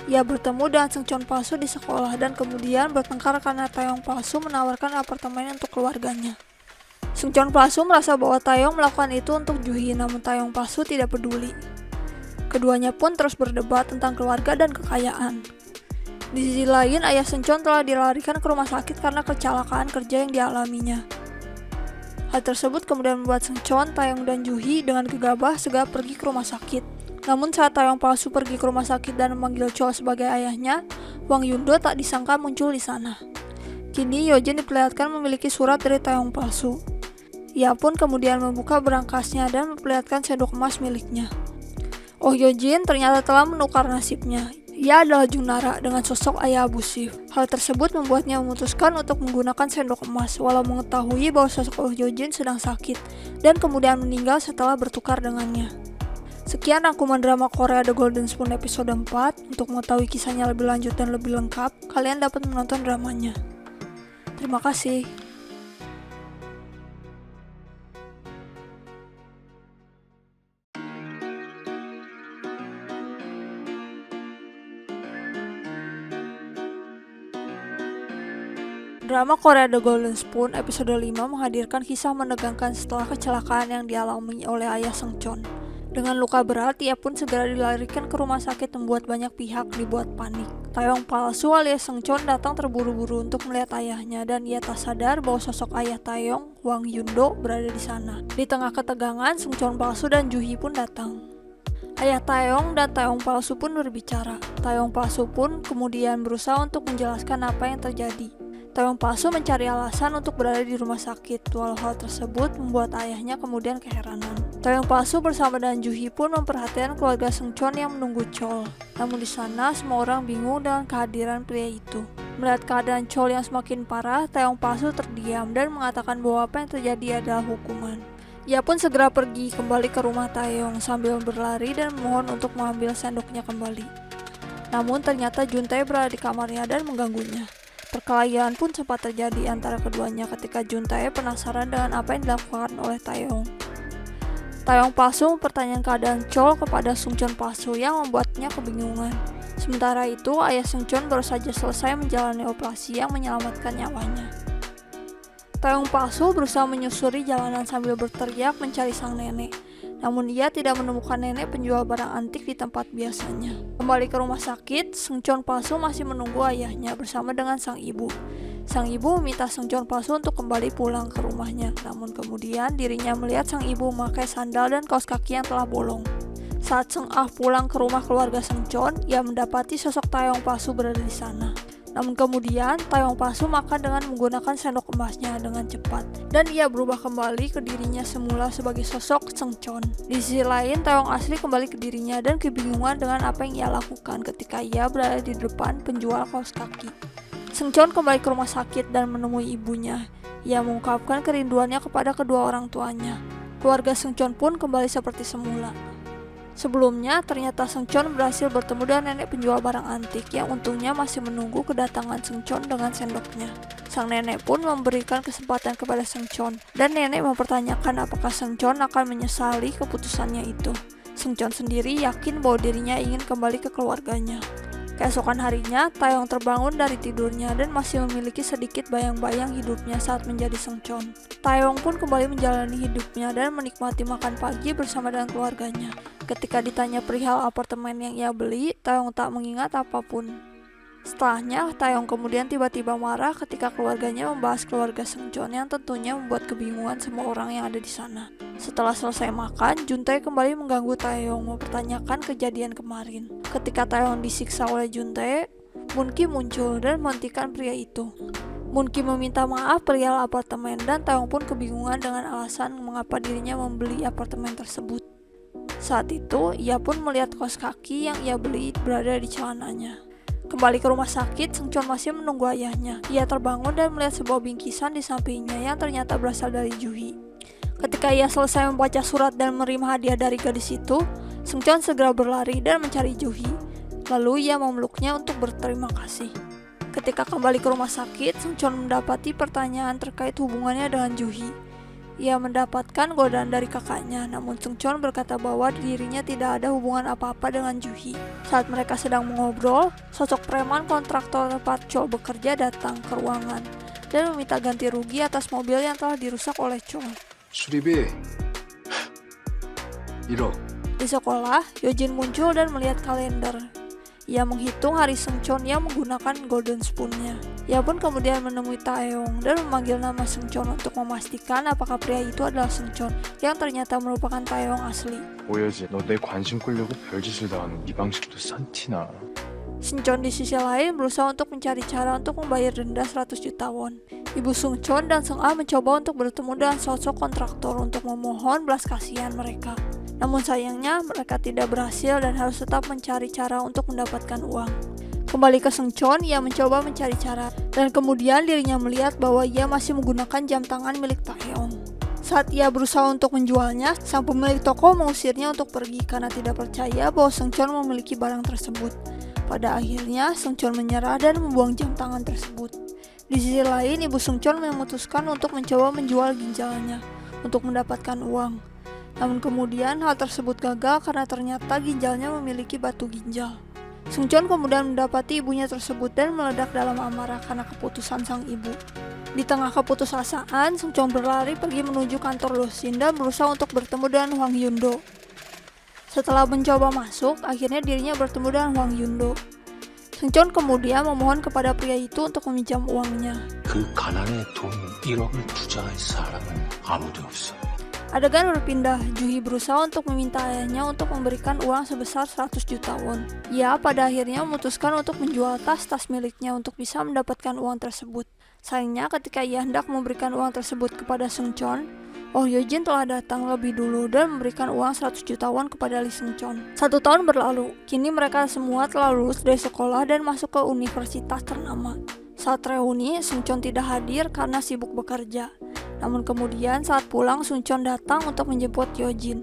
Ia bertemu dengan Seungcheon palsu di sekolah dan kemudian bertengkar karena Taeyong palsu menawarkan apartemen untuk keluarganya. Seungcheon palsu merasa bahwa Taeyong melakukan itu untuk Juhi, namun Taeyong palsu tidak peduli. Keduanya pun terus berdebat tentang keluarga dan kekayaan. Di sisi lain, ayah Seungcheon telah dilarikan ke rumah sakit karena kecelakaan kerja yang dialaminya. Hal tersebut kemudian membuat Seungcheon, Taeyong, dan Juhi dengan gegabah segera pergi ke rumah sakit. Namun saat Taeyong palsu pergi ke rumah sakit dan memanggil Chol sebagai ayahnya, Hwang Yundo tak disangka muncul di sana. Kini Yojin diperlihatkan memiliki surat dari Taeyong palsu. Ia pun kemudian membuka berangkasnya dan memperlihatkan sendok emas miliknya. Oh Yojin ternyata telah menukar nasibnya. Ia adalah Junara dengan sosok ayah abusif. Hal tersebut membuatnya memutuskan untuk menggunakan sendok emas walau mengetahui bahwa sosok Oh Yojin sedang sakit dan kemudian meninggal setelah bertukar dengannya. Sekian rangkuman drama Korea The Golden Spoon episode 4. Untuk mengetahui kisahnya lebih lanjut dan lebih lengkap, kalian dapat menonton dramanya. Terima kasih. Drama Korea The Golden Spoon episode 5 menghadirkan kisah menegangkan setelah kecelakaan yang dialami oleh ayah Seungcheon. Dengan luka berat, ia pun segera dilarikan ke rumah sakit membuat banyak pihak dibuat panik. Taeyong palsu alias Seungcheon datang terburu-buru untuk melihat ayahnya dan ia tak sadar bahwa sosok ayah Taeyong, Hwang Yundo, berada di sana. Di tengah ketegangan, Seungcheon palsu dan Juhi pun datang. Ayah Taeyong dan Taeyong palsu pun berbicara. Taeyong palsu pun kemudian berusaha untuk menjelaskan apa yang terjadi. Taeyong palsu mencari alasan untuk berada di rumah sakit, walau hal tersebut membuat ayahnya kemudian keheranan. Taeyong palsu bersama dengan Juhi pun memperhatikan keluarga Seungcheon yang menunggu Chol. Namun di sana semua orang bingung dengan kehadiran pria itu. Melihat keadaan Chol yang semakin parah, Taeyong palsu terdiam dan mengatakan bahwa apa yang terjadi adalah hukuman. Ia pun segera pergi kembali ke rumah Taeyong sambil berlari dan memohon untuk mengambil sendoknya kembali. Namun ternyata Juntae berada di kamarnya dan mengganggunya. Perkelahian pun sempat terjadi antara keduanya ketika Juntae penasaran dengan apa yang dilakukan oleh Taeyong. Taeyong palsu mempertanyakan keadaan Chol kepada Seungcheon palsu yang membuatnya kebingungan. Sementara itu, ayah Seungcheon baru saja selesai menjalani operasi yang menyelamatkan nyawanya. Taeyong palsu berusaha menyusuri jalanan sambil berteriak mencari sang nenek. Namun ia tidak menemukan nenek penjual barang antik di tempat biasanya. Kembali ke rumah sakit, Seungcheon palsu masih menunggu ayahnya bersama dengan sang ibu. Sang ibu meminta Seungcheon palsu untuk kembali pulang ke rumahnya. Namun kemudian dirinya melihat sang ibu memakai sandal dan kaos kaki yang telah bolong. Saat Seung-ah pulang ke rumah keluarga Seungcheon, ia mendapati sosok Taeyong palsu berada di sana. Namun kemudian, Taeyong palsu makan dengan menggunakan sendok emasnya dengan cepat, dan ia berubah kembali ke dirinya semula sebagai sosok Seungcheon. Di sisi lain, Taeyong asli kembali ke dirinya dan kebingungan dengan apa yang ia lakukan ketika ia berada di depan penjual kaos kaki. Seungcheon kembali ke rumah sakit dan menemui ibunya. Ia mengungkapkan kerinduannya kepada kedua orang tuanya. Keluarga Seungcheon pun kembali seperti semula. Sebelumnya, ternyata Seungcheon berhasil bertemu dengan nenek penjual barang antik yang untungnya masih menunggu kedatangan Seungcheon dengan sendoknya. Sang nenek pun memberikan kesempatan kepada Seungcheon, dan nenek mempertanyakan apakah Seungcheon akan menyesali keputusannya itu. Seungcheon sendiri yakin bahwa dirinya ingin kembali ke keluarganya. Keesokan harinya, Taeyong terbangun dari tidurnya dan masih memiliki sedikit bayang-bayang hidupnya saat menjadi Seungcheon. Taeyong pun kembali menjalani hidupnya dan menikmati makan pagi bersama dengan keluarganya. Ketika ditanya perihal apartemen yang ia beli, Taeyong tak mengingat apapun. Setelahnya, Taeyong kemudian tiba-tiba marah ketika keluarganya membahas keluarga Seungcheon yang tentunya membuat kebingungan semua orang yang ada di sana. Setelah selesai makan, Juntae kembali mengganggu Taeyong mempertanyakan kejadian kemarin. Ketika Taeyong disiksa oleh Juntae, Moonki muncul dan menghentikan pria itu. Moonki meminta maaf perihal apartemen dan Taeyong pun kebingungan dengan alasan mengapa dirinya membeli apartemen tersebut. Saat itu, ia pun melihat kaos kaki yang ia beli berada di celananya. Kembali ke rumah sakit, Seungcheon masih menunggu ayahnya. Ia terbangun dan melihat sebuah bingkisan di sampingnya yang ternyata berasal dari Juhi. Ketika ia selesai membaca surat dan menerima hadiah dari gadis itu, Seungcheon segera berlari dan mencari Juhi. Lalu ia memeluknya untuk berterima kasih. Ketika kembali ke rumah sakit, Seungcheon mendapati pertanyaan terkait hubungannya dengan Juhi. Ia mendapatkan godaan dari kakaknya, namun Seungcheon berkata bahwa dirinya tidak ada hubungan apa-apa dengan Juhi. Saat mereka sedang mengobrol, sosok preman kontraktor tempat Cho bekerja datang ke ruangan dan meminta ganti rugi atas mobil yang telah dirusak oleh Cho. 수리비 1억. Di sekolah, Yojin muncul dan melihat kalender. Ia menghitung hari Seungcheon yang menggunakan golden spoon-nya. Ia pun kemudian menemui Taeyong dan memanggil nama Seungcheon untuk memastikan apakah pria itu adalah Seungcheon yang ternyata merupakan Taeyong asli. 오여지, 너 내 관심 끌려고 별짓을 다 하는 네 방식도 싼티나. Seungcheon di sisi lain berusaha untuk mencari cara untuk membayar denda 100 juta won. Ibu Seungcheon dan Seung-ah mencoba untuk bertemu dengan sosok kontraktor untuk memohon belas kasihan mereka. Namun sayangnya mereka tidak berhasil dan harus tetap mencari cara untuk mendapatkan uang. Kembali ke Seungcheon, ia mencoba mencari cara dan kemudian dirinya melihat bahwa ia masih menggunakan jam tangan milik Taeyong. Saat ia berusaha untuk menjualnya, sang pemilik toko mengusirnya untuk pergi karena tidak percaya bahwa Seungcheon memiliki barang tersebut. Pada akhirnya, Seungcheon menyerah dan membuang jam tangan tersebut. Di sisi lain, ibu Seungcheon memutuskan untuk mencoba menjual ginjalnya untuk mendapatkan uang. Namun kemudian hal tersebut gagal karena ternyata ginjalnya memiliki batu ginjal. Seungcheon kemudian mendapati ibunya tersebut dan meledak dalam amarah karena keputusan sang ibu. Di tengah keputusasaan, Seungcheon berlari pergi menuju kantor Dosin dan berusaha untuk bertemu dengan Hwang Yundo. Setelah mencoba masuk, akhirnya dirinya bertemu dengan Hwang Yundo. Seungcheon kemudian memohon kepada pria itu untuk meminjam uangnya. 그 가난에 돈 1억을 투자할 사람은 아무도 없어. Adegan berpindah, Juhi berusaha untuk meminta ayahnya untuk memberikan uang sebesar 100 juta won. Ia pada akhirnya memutuskan untuk menjual tas-tas miliknya untuk bisa mendapatkan uang tersebut. Sayangnya ketika ia hendak memberikan uang tersebut kepada Seungcheon, Oh Yojin telah datang lebih dulu dan memberikan uang 100 juta won kepada Lee Seungcheon. 1 tahun berlalu, kini mereka semua telah lulus dari sekolah dan masuk ke universitas ternama. Saat reuni, Seungcheon tidak hadir karena sibuk bekerja. Namun kemudian saat pulang, Seungcheon datang untuk menjemput Yojin.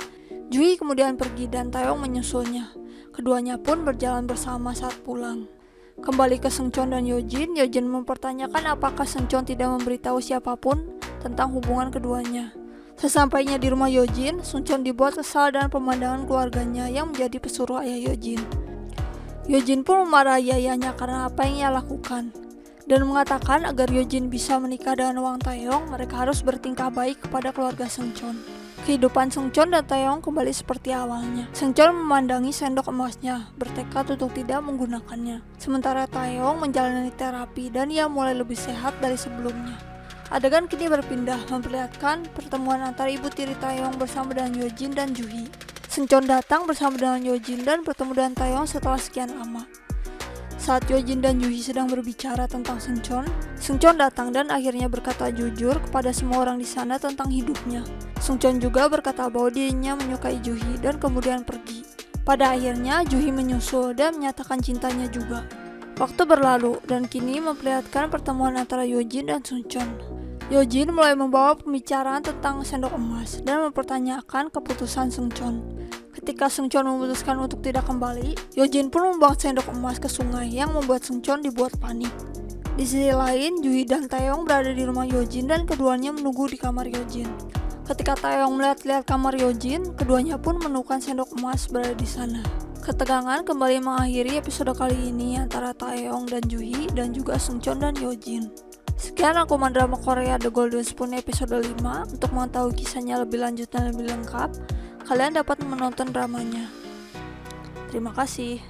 Juhi kemudian pergi dan Taeyong menyusulnya. Keduanya pun berjalan bersama saat pulang. Kembali ke Seungcheon dan Yojin, Yojin mempertanyakan apakah Seungcheon tidak memberitahu siapapun tentang hubungan keduanya. Sesampainya di rumah Yojin, Seungcheon dibuat kesal dengan pemandangan keluarganya yang menjadi pesuruh ayah Yojin. Yojin pun memarahi ayahnya karena apa yang ia lakukan dan mengatakan agar Yojin bisa menikah dengan Hwang Taeyong, mereka harus bertingkah baik kepada keluarga Seungcheon. Kehidupan Seungcheon dan Taeyong kembali seperti awalnya. Seungcheon memandangi sendok emasnya, bertekad untuk tidak menggunakannya. Sementara Taeyong menjalani terapi dan ia mulai lebih sehat dari sebelumnya. Adegan kini berpindah, memperlihatkan pertemuan antara ibu tiri Taeyong bersama dengan Yojin dan Juhi. Seungcheon datang bersama dengan Yojin dan bertemu dengan Taeyong setelah sekian lama. Saat Yojin dan Juhi sedang berbicara tentang Seungcheon datang dan akhirnya berkata jujur kepada semua orang di sana tentang hidupnya. Seungcheon juga berkata bahwa dirinya menyukai Juhi dan kemudian pergi. Pada akhirnya Juhi menyusul dan menyatakan cintanya juga. Waktu berlalu dan kini memperlihatkan pertemuan antara Yojin dan Seungcheon. Yojin mulai membawa pembicaraan tentang sendok emas dan mempertanyakan keputusan Seungcheon. Ketika Seungcheon memutuskan untuk tidak kembali, Yojin pun membuang sendok emas ke sungai yang membuat Seungcheon dibuat panik. Di sisi lain, Juhi dan Taeyong berada di rumah Yojin dan keduanya menunggu di kamar Yojin. Ketika Taeyong melihat kamar Yojin, keduanya pun menemukan sendok emas berada di sana. Ketegangan kembali mengakhiri episode kali ini antara Taeyong dan Juhee dan juga Seungcheon dan Yeojin. Sekian rangkuman drama Korea The Golden Spoon episode 5. Untuk mengetahui kisahnya lebih lanjut dan lebih lengkap, kalian dapat menonton dramanya. Terima kasih.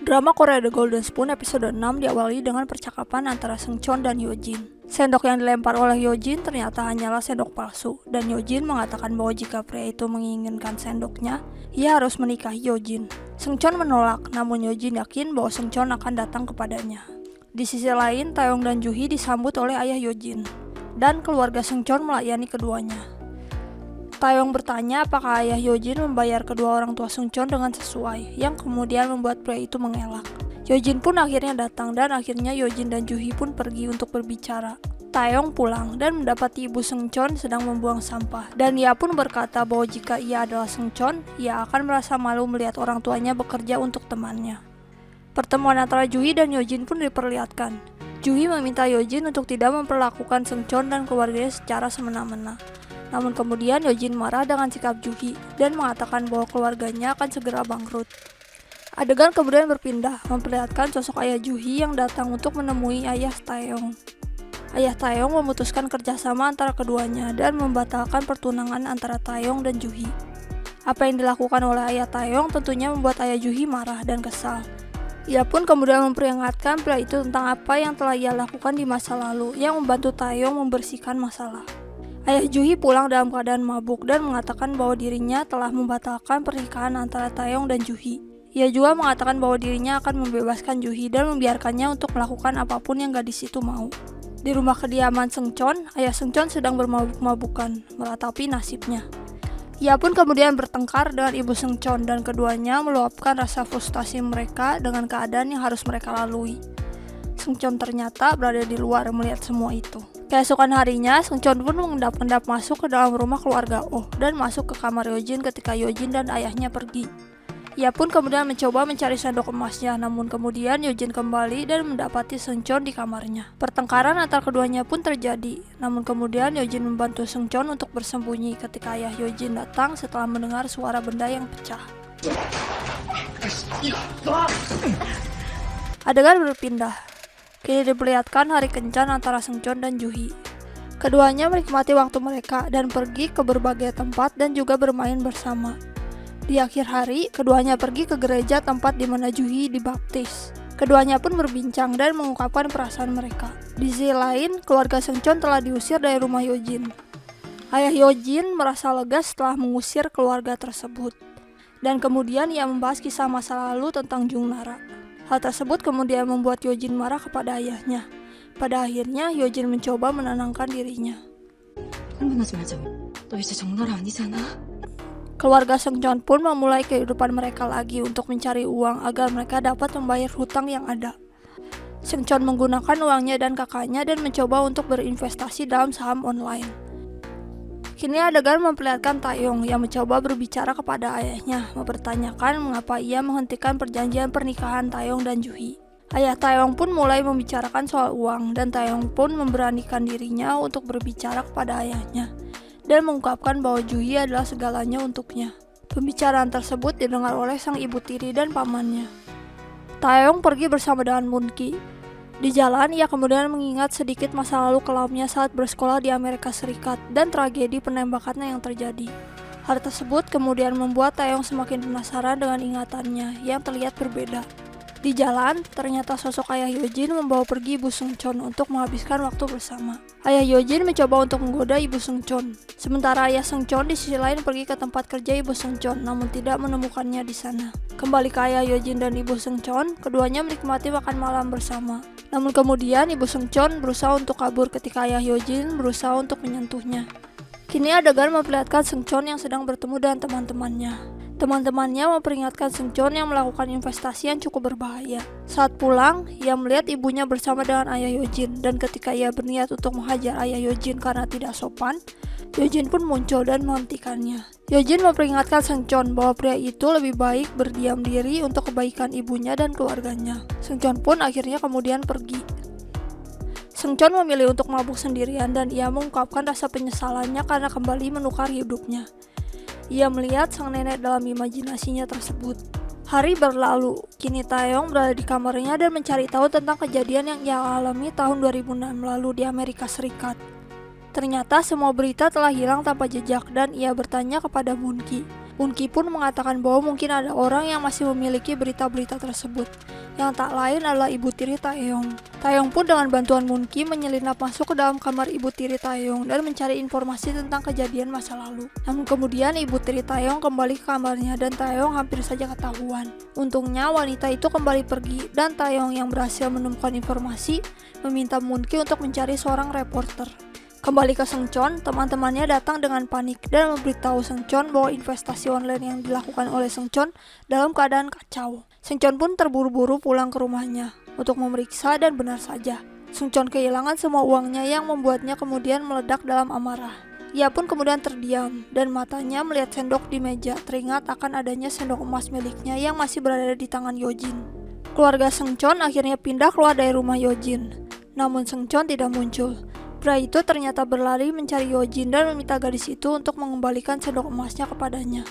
Drama Korea The Golden Spoon episode 6 diawali dengan percakapan antara Seungcheon dan Yeojin. Sendok yang dilempar oleh Yeojin ternyata hanyalah sendok palsu, dan Yeojin mengatakan bahwa jika pria itu menginginkan sendoknya, ia harus menikahi Yeojin. Seungcheon menolak, namun Yeojin yakin bahwa Seungcheon akan datang kepadanya. Di sisi lain, Taeyong dan Juhee disambut oleh ayah Yeojin, dan keluarga Seungcheon melayani keduanya. Taeyong bertanya apakah ayah Yeojin membayar kedua orang tua Seungcheon dengan sesuai, yang kemudian membuat pria itu mengelak. Yeojin pun akhirnya datang dan akhirnya Yeojin dan Juhee pun pergi untuk berbicara. Taeyong pulang dan mendapati ibu Seungcheon sedang membuang sampah, dan ia pun berkata bahwa jika ia adalah Seungcheon, ia akan merasa malu melihat orang tuanya bekerja untuk temannya. Pertemuan antara Juhee dan Yeojin pun diperlihatkan. Juhee meminta Yeojin untuk tidak memperlakukan Seungcheon dan keluarganya secara semena-mena. Namun kemudian Yeojin marah dengan sikap Juhee dan mengatakan bahwa keluarganya akan segera bangkrut. Adegan kemudian berpindah, memperlihatkan sosok ayah Juhee yang datang untuk menemui ayah Taeyong. Ayah Taeyong memutuskan kerjasama antara keduanya dan membatalkan pertunangan antara Taeyong dan Juhee. Apa yang dilakukan oleh ayah Taeyong tentunya membuat ayah Juhee marah dan kesal. Ia pun kemudian memperingatkan pria itu tentang apa yang telah ia lakukan di masa lalu yang membantu Taeyong membersihkan masalah. Ayah Juhee pulang dalam keadaan mabuk dan mengatakan bahwa dirinya telah membatalkan pernikahan antara Taeyong dan Juhee. Ia juga mengatakan bahwa dirinya akan membebaskan Juhee dan membiarkannya untuk melakukan apapun yang gadis itu mau. Di rumah kediaman Seungcheon, ayah Seungcheon sedang bermabuk-mabukan, meratapi nasibnya. Ia pun kemudian bertengkar dengan ibu Seungcheon dan keduanya meluapkan rasa frustasi mereka dengan keadaan yang harus mereka lalui. Seungcheon ternyata berada di luar melihat semua itu. Keesokan harinya, Seungcheon pun mengendap-endap masuk ke dalam rumah keluarga Oh dan masuk ke kamar Yeojin ketika Yeojin dan ayahnya pergi. Ia pun kemudian mencoba mencari sendok emasnya, namun kemudian Yeojin kembali dan mendapati Seungcheon di kamarnya. Pertengkaran antar keduanya pun terjadi, namun kemudian Yeojin membantu Seungcheon untuk bersembunyi ketika ayah Yeojin datang setelah mendengar suara benda yang pecah. Adegan berpindah. Kini diperlihatkan hari kencan antara Seungcheon dan Juhee. Keduanya menikmati waktu mereka dan pergi ke berbagai tempat dan juga bermain bersama. Di akhir hari, keduanya pergi ke gereja tempat di mana Juhee dibaptis. Keduanya pun berbincang dan mengungkapkan perasaan mereka. Di sisi lain, keluarga Seungcheon telah diusir dari rumah Yeojin. Ayah Yeojin merasa lega setelah mengusir keluarga tersebut. Dan kemudian ia membahas kisah masa lalu tentang Jungnara. Hal tersebut kemudian membuat Yeojin marah kepada ayahnya. Pada akhirnya, Yeojin mencoba menenangkan dirinya. Keluarga Seungcheon pun memulai kehidupan mereka lagi untuk mencari uang agar mereka dapat membayar hutang yang ada. Seungcheon menggunakan uangnya dan kakaknya dan mencoba untuk berinvestasi dalam saham online. Kini adegan memperlihatkan Taeyong yang mencoba berbicara kepada ayahnya, mempertanyakan mengapa ia menghentikan perjanjian pernikahan Taeyong dan Juhee. Ayah Taeyong pun mulai membicarakan soal uang dan Taeyong pun memberanikan dirinya untuk berbicara kepada ayahnya dan mengungkapkan bahwa Juhee adalah segalanya untuknya. Pembicaraan tersebut didengar oleh sang ibu tiri dan pamannya. Taeyong pergi bersama dengan Moon-ki. Di jalan, ia kemudian mengingat sedikit masa lalu kelamnya saat bersekolah di Amerika Serikat dan tragedi penembakannya yang terjadi. Hal tersebut kemudian membuat Taeyong semakin penasaran dengan ingatannya yang terlihat berbeda. Di jalan, ternyata sosok ayah Yeojin membawa pergi ibu Seungcheon untuk menghabiskan waktu bersama. Ayah Yeojin mencoba untuk menggoda ibu Seungcheon. Sementara ayah Seungcheon di sisi lain pergi ke tempat kerja ibu Seungcheon namun tidak menemukannya di sana. Kembali ke ayah Yeojin dan ibu Seungcheon, keduanya menikmati makan malam bersama. Namun kemudian ibu Seungcheon berusaha untuk kabur ketika ayah Yeojin berusaha untuk menyentuhnya. Kini adegan memperlihatkan Seungcheon yang sedang bertemu dengan teman-temannya. Teman-temannya memperingatkan Seungcheon yang melakukan investasi yang cukup berbahaya. Saat pulang, ia melihat ibunya bersama dengan ayah Yojin, dan ketika ia berniat untuk menghajar ayah Yojin karena tidak sopan, Yojin pun muncul dan menghentikannya. Yojin memperingatkan Seungcheon bahwa pria itu lebih baik berdiam diri untuk kebaikan ibunya dan keluarganya. Seungcheon pun akhirnya kemudian pergi. Seungcheon memilih untuk mabuk sendirian dan ia mengungkapkan rasa penyesalannya karena kembali menukar hidupnya. Ia melihat sang nenek dalam imajinasinya tersebut. Hari berlalu, kini Taeyong berada di kamarnya dan mencari tahu tentang kejadian yang ia alami tahun 2006 lalu di Amerika Serikat. Ternyata semua berita telah hilang tanpa jejak dan ia bertanya kepada Moon-ki. Moon-ki pun mengatakan bahwa mungkin ada orang yang masih memiliki berita-berita tersebut, yang tak lain adalah ibu tiri Taeyong. Taeyong pun dengan bantuan Moon-ki menyelinap masuk ke dalam kamar ibu tiri Taeyong dan mencari informasi tentang kejadian masa lalu. Namun kemudian ibu tiri Taeyong kembali ke kamarnya dan Taeyong hampir saja ketahuan. Untungnya wanita itu kembali pergi dan Taeyong yang berhasil menemukan informasi meminta Moon-ki untuk mencari seorang reporter. Kembali ke Seungcheon, teman-temannya datang dengan panik dan memberitahu Seungcheon bahwa investasi online yang dilakukan oleh Seungcheon dalam keadaan kacau. Seungcheon pun terburu-buru pulang ke rumahnya untuk memeriksa dan benar saja, Seungcheon kehilangan semua uangnya yang membuatnya kemudian meledak dalam amarah. Ia pun kemudian terdiam dan matanya melihat sendok di meja, teringat akan adanya sendok emas miliknya yang masih berada di tangan Yojin. Keluarga Seungcheon akhirnya pindah keluar dari rumah Yojin, namun Seungcheon tidak muncul. Pria itu ternyata berlari mencari Yojin dan meminta gadis itu untuk mengembalikan sendok emasnya kepadanya.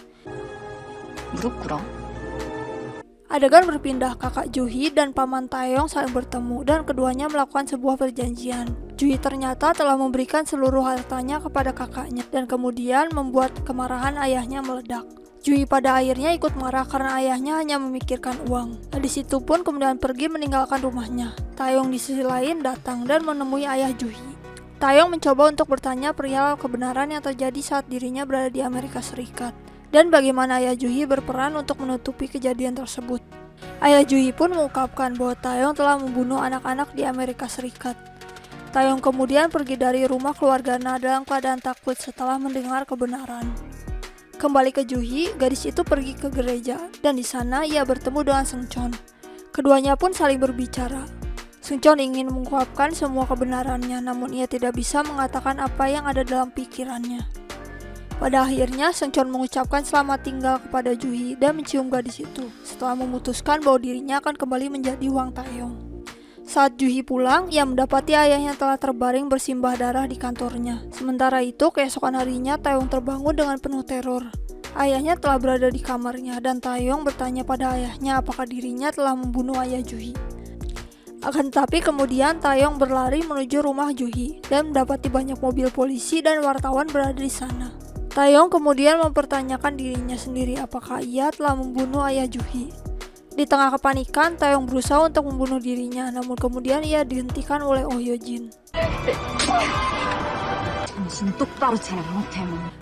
Adegan berpindah, kakak Juhi dan paman Taeyong saling bertemu dan keduanya melakukan sebuah perjanjian. Juhi ternyata telah memberikan seluruh hartanya kepada kakaknya dan kemudian membuat kemarahan ayahnya meledak. Juhi pada akhirnya ikut marah karena ayahnya hanya memikirkan uang. Gadis itu pun kemudian pergi meninggalkan rumahnya. Taeyong di sisi lain datang dan menemui ayah Juhi. Taeyong mencoba untuk bertanya perihal kebenaran yang terjadi saat dirinya berada di Amerika Serikat dan bagaimana ayah Juhi berperan untuk menutupi kejadian tersebut. Ayah Juhi pun mengungkapkan bahwa Taeyong telah membunuh anak-anak di Amerika Serikat. Taeyong kemudian pergi dari rumah keluarganya dalam keadaan takut setelah mendengar kebenaran. Kembali ke Juhi, gadis itu pergi ke gereja dan di sana ia bertemu dengan Seungcheon. Keduanya pun saling berbicara. Seungcheon ingin mengungkapkan semua kebenarannya, namun ia tidak bisa mengatakan apa yang ada dalam pikirannya. Pada akhirnya, Seungcheon mengucapkan selamat tinggal kepada Juhi dan mencium gadis itu, setelah memutuskan bahwa dirinya akan kembali menjadi Hwang Taeyong. Saat Juhi pulang, ia mendapati ayahnya telah terbaring bersimbah darah di kantornya. Sementara itu, keesokan harinya Taeyong terbangun dengan penuh teror. Ayahnya telah berada di kamarnya dan Taeyong bertanya pada ayahnya apakah dirinya telah membunuh ayah Juhi. Akan tetapi kemudian Taeyong berlari menuju rumah Juhi dan mendapati banyak mobil polisi dan wartawan berada di sana. Taeyong kemudian mempertanyakan dirinya sendiri apakah ia telah membunuh ayah Juhi. Di tengah kepanikan, Taeyong berusaha untuk membunuh dirinya, namun kemudian ia dihentikan oleh Oh Yojin.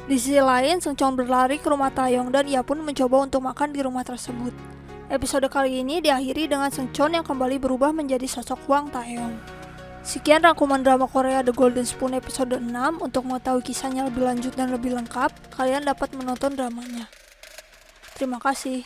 Di sisi lain, Seungcheon berlari ke rumah Taeyong dan ia pun mencoba untuk makan di rumah tersebut. Episode kali ini diakhiri dengan Seungcheon yang kembali berubah menjadi sosok Hwang Taeyong. Sekian rangkuman drama Korea The Golden Spoon episode 6. Untuk mengetahui kisahnya lebih lanjut dan lebih lengkap, kalian dapat menonton dramanya. Terima kasih.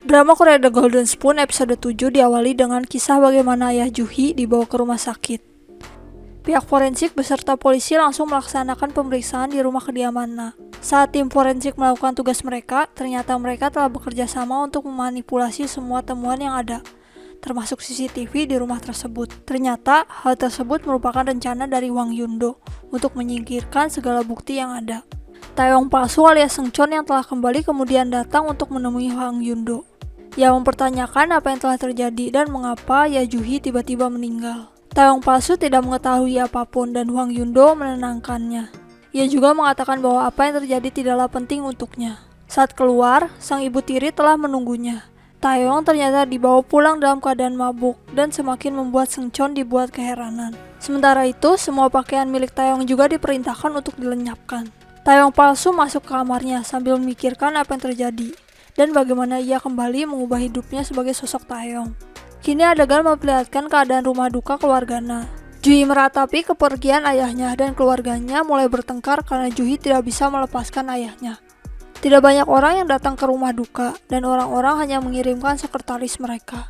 Drama Korea The Golden Spoon episode 7 diawali dengan kisah bagaimana ayah Juhi dibawa ke rumah sakit. Pihak forensik beserta polisi langsung melaksanakan pemeriksaan di rumah kediaman Na. Saat tim forensik melakukan tugas mereka, ternyata mereka telah bekerja sama untuk memanipulasi semua temuan yang ada, termasuk CCTV di rumah tersebut. Ternyata, hal tersebut merupakan rencana dari Hwang Yundo untuk menyingkirkan segala bukti yang ada. Taeyong palsu alias Seungcheon yang telah kembali kemudian datang untuk menemui Hwang Yundo. Ia mempertanyakan apa yang telah terjadi dan mengapa ayah Juhi tiba-tiba meninggal. Taeyong palsu tidak mengetahui apapun dan Hwang Yundo menenangkannya. Ia juga mengatakan bahwa apa yang terjadi tidaklah penting untuknya. Saat keluar, sang ibu tiri telah menunggunya. Taeyong ternyata dibawa pulang dalam keadaan mabuk dan semakin membuat Seungcheon dibuat keheranan. Sementara itu, semua pakaian milik Taeyong juga diperintahkan untuk dilenyapkan. Taeyong palsu masuk ke kamarnya sambil memikirkan apa yang terjadi. dan bagaimana ia kembali mengubah hidupnya sebagai sosok Taeyong. Kini adegan memperlihatkan keadaan rumah duka keluarganya. Juhi meratapi kepergian ayahnya dan keluarganya mulai bertengkar karena Juhi tidak bisa melepaskan ayahnya. Tidak banyak orang yang datang ke rumah duka dan orang-orang hanya mengirimkan sekretaris mereka.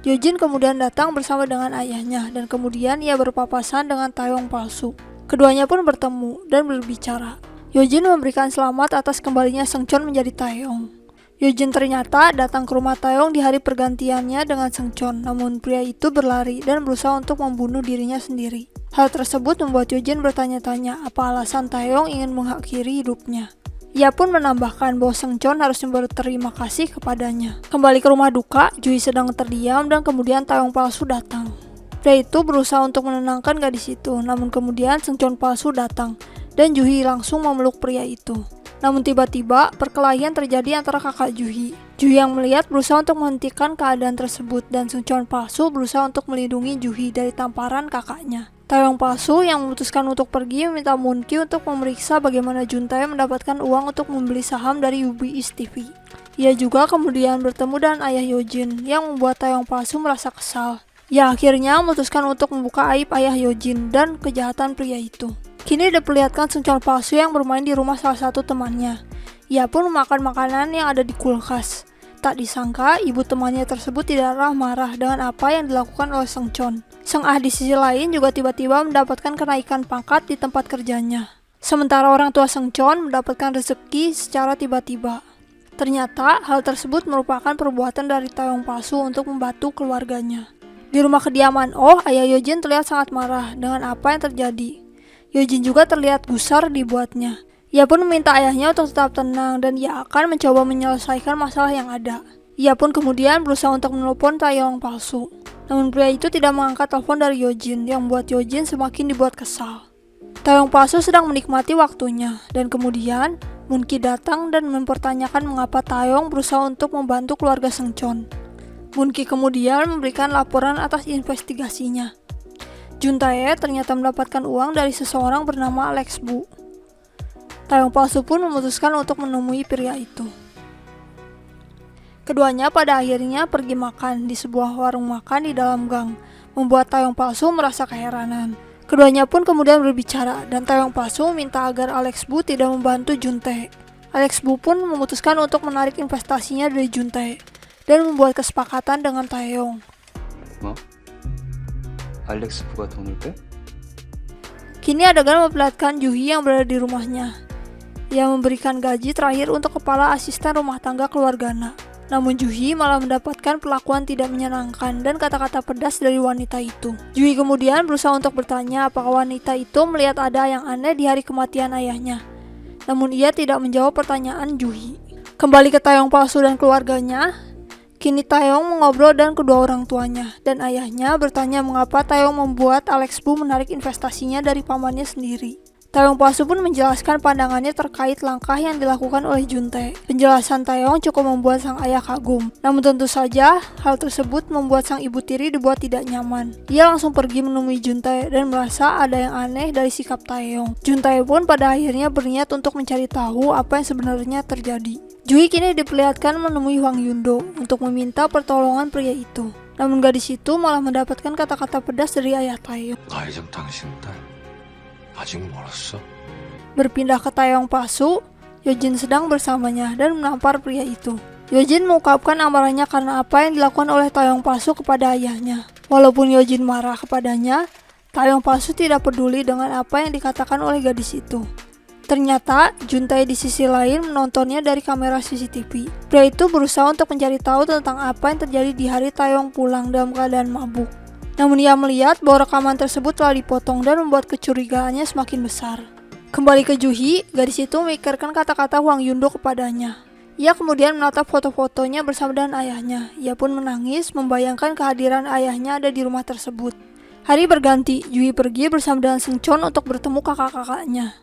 Yojin kemudian datang bersama dengan ayahnya dan kemudian ia berpapasan dengan Taeyong palsu. Keduanya pun bertemu dan berbicara. Yojin memberikan selamat atas kembalinya Seungcheon menjadi Taeyong. Yojin ternyata datang ke rumah Taeyong di hari pergantiannya dengan Seungcheon, namun pria itu berlari dan berusaha untuk membunuh dirinya sendiri. Hal tersebut membuat Yojin bertanya-tanya apa alasan Taeyong ingin mengakhiri hidupnya. Ia pun menambahkan bahwa Seungcheon harus berterima kasih kepadanya. Kembali ke rumah duka, Juhi sedang terdiam dan kemudian Taeyong palsu datang. Pria itu berusaha untuk menenangkan gadis itu, namun kemudian Seungcheon palsu datang dan Juhi langsung memeluk pria itu. Namun tiba-tiba perkelahian terjadi antara kakak Juhi. Juhi yang melihat berusaha untuk menghentikan keadaan tersebut dan Seungcheon palsu berusaha untuk melindungi Juhi dari tamparan kakaknya. Taeyong palsu yang memutuskan untuk pergi meminta Moon-ki untuk memeriksa bagaimana Juntae mendapatkan uang untuk membeli saham dari UBS TV. Ia juga kemudian bertemu dengan ayah Yojin yang membuat Taeyong palsu merasa kesal. Ia akhirnya memutuskan untuk membuka aib ayah Yojin dan kejahatan pria itu. Kini diperlihatkan Seungcheon palsu yang bermain di rumah salah satu temannya. Ia pun memakan makanan yang ada di kulkas. Tak disangka, ibu temannya tersebut tidaklah marah dengan apa yang dilakukan oleh Seungcheon. Sang Ah di sisi lain juga tiba-tiba mendapatkan kenaikan pangkat di tempat kerjanya. Sementara orang tua Seungcheon mendapatkan rezeki secara tiba-tiba. Ternyata, hal tersebut merupakan perbuatan dari Taeyong palsu untuk membantu keluarganya. Di rumah kediaman Oh, ayah Yojin terlihat sangat marah dengan apa yang terjadi. Yojin juga terlihat gusar dibuatnya. Ia pun meminta ayahnya untuk tetap tenang dan ia akan mencoba menyelesaikan masalah yang ada. Ia pun kemudian berusaha untuk menelpon Taeyong palsu. Namun pria itu tidak mengangkat telepon dari Yojin yang membuat Yojin semakin dibuat kesal. Taeyong palsu sedang menikmati waktunya dan kemudian Moon-ki datang dan mempertanyakan mengapa Taeyong berusaha untuk membantu keluarga Seungcheon. Moon-ki kemudian memberikan laporan atas investigasinya. Juntae ternyata mendapatkan uang dari seseorang bernama Alex Bu. Taeyong palsu pun memutuskan untuk menemui pria itu. Keduanya pada akhirnya pergi makan di sebuah warung makan di dalam gang, membuat Taeyong palsu merasa keheranan. Keduanya pun kemudian berbicara dan Taeyong palsu minta agar Alex Bu tidak membantu Juntae. Alex Bu pun memutuskan untuk menarik investasinya dari Juntae dan membuat kesepakatan dengan Taeyong. 알렉스 부가 돈을 빼? Kini adegan memperlihatkan Juhi yang berada di rumahnya. Ia memberikan gaji terakhir untuk kepala asisten rumah tangga keluarganya. Namun Juhi malah mendapatkan perlakuan tidak menyenangkan dan kata-kata pedas dari wanita itu. Juhi kemudian berusaha untuk bertanya apakah wanita itu melihat ada yang aneh di hari kematian ayahnya. Namun ia tidak menjawab pertanyaan Juhi. Kembali ke Taeyong palsu dan keluarganya. Kini Taeyong mengobrol dengan kedua orang tuanya dan ayahnya bertanya mengapa Taeyong membuat Alex Bu menarik investasinya dari pamannya sendiri. Taeyong palsu pun menjelaskan pandangannya terkait langkah yang dilakukan oleh Juntae. Penjelasan Taeyong cukup membuat sang ayah kagum. Namun tentu saja hal tersebut membuat sang ibu tiri dibuat tidak nyaman. Ia langsung pergi menemui Juntae dan merasa ada yang aneh dari sikap Taeyong. Juntae pun pada akhirnya berniat untuk mencari tahu apa yang sebenarnya terjadi. Juhi kini diperlihatkan menemui Hwang Yundo untuk meminta pertolongan pria itu. Namun gadis itu malah mendapatkan kata-kata pedas dari ayah Taeyong. 가해장 당신 딸 아직 멀었어. Berpindah ke Taeyong palsu, Yojin sedang bersamanya dan menampar pria itu. Yojin mengungkapkan amarahnya karena apa yang dilakukan oleh Taeyong palsu kepada ayahnya. Walaupun Yojin marah kepadanya, Taeyong palsu tidak peduli dengan apa yang dikatakan oleh gadis itu. Ternyata, Juntae di sisi lain menontonnya dari kamera CCTV. Pria itu berusaha untuk mencari tahu tentang apa yang terjadi di hari Taeyong pulang dalam keadaan mabuk. Namun ia melihat bahwa rekaman tersebut telah dipotong dan membuat kecurigaannya semakin besar. Kembali ke Juhi, gadis itu memikirkan kata-kata Hwang Yundo kepadanya. Ia kemudian menatap foto-fotonya bersama dengan ayahnya. Ia pun menangis membayangkan kehadiran ayahnya ada di rumah tersebut. Hari berganti, Juhi pergi bersama dengan Seungcheon untuk bertemu kakak-kakaknya.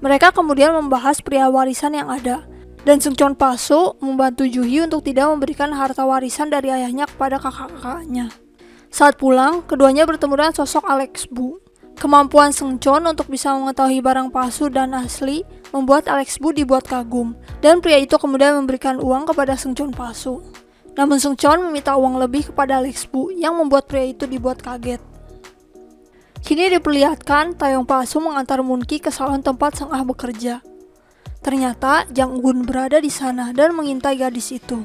Mereka kemudian membahas pria warisan yang ada, dan Seungcheon palsu membantu Juhi untuk tidak memberikan harta warisan dari ayahnya kepada kakak-kakaknya. Saat pulang, keduanya bertemu dengan sosok Alex Bu. Kemampuan Seung Chon untuk bisa mengetahui barang palsu dan asli membuat Alex Bu dibuat kagum, dan pria itu kemudian memberikan uang kepada Seung Chon palsu. Namun Seung Chon meminta uang lebih kepada Alex Bu yang membuat pria itu dibuat kaget. Kini diperlihatkan Taeyong palsu mengantar Moon-ki ke salon tempat Sang Ah bekerja. Ternyata Jang Gun berada di sana dan mengintai gadis itu.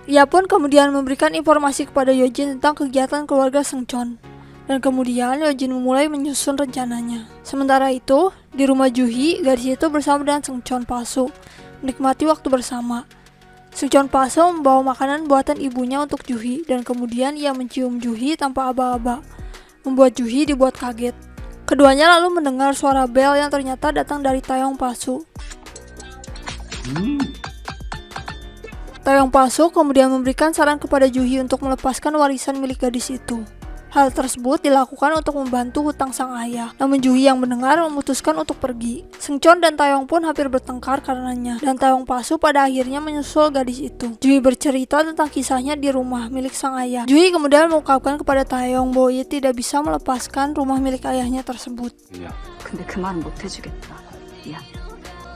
Ia pun kemudian memberikan informasi kepada Yojin tentang kegiatan keluarga Seung Chon. Dan kemudian Yojin memulai menyusun rencananya. Sementara itu, di rumah Juhi, gadis itu bersama dengan Seung Chon palsu, menikmati waktu bersama. Seung Chon palsu membawa makanan buatan ibunya untuk Juhi, dan kemudian ia mencium Juhi tanpa aba-aba, membuat Juhi dibuat kaget. Keduanya lalu mendengar suara bel yang ternyata datang dari Taeyong palsu. Taeyong palsu kemudian memberikan saran kepada Juhi untuk melepaskan warisan milik gadis itu. Hal tersebut dilakukan untuk membantu hutang sang ayah. Namun Juhi yang mendengar memutuskan untuk pergi. Seung Chon dan Taeyong pun hampir bertengkar karenanya, dan Taeyong palsu pada akhirnya menyusul gadis itu. Juhi bercerita tentang kisahnya di rumah milik sang ayah. Juhi kemudian mengungkapkan kepada Taeyong bahwa ia tidak bisa melepaskan rumah milik ayahnya tersebut. 야, 근데 그 말은 못 해주겠다. 야,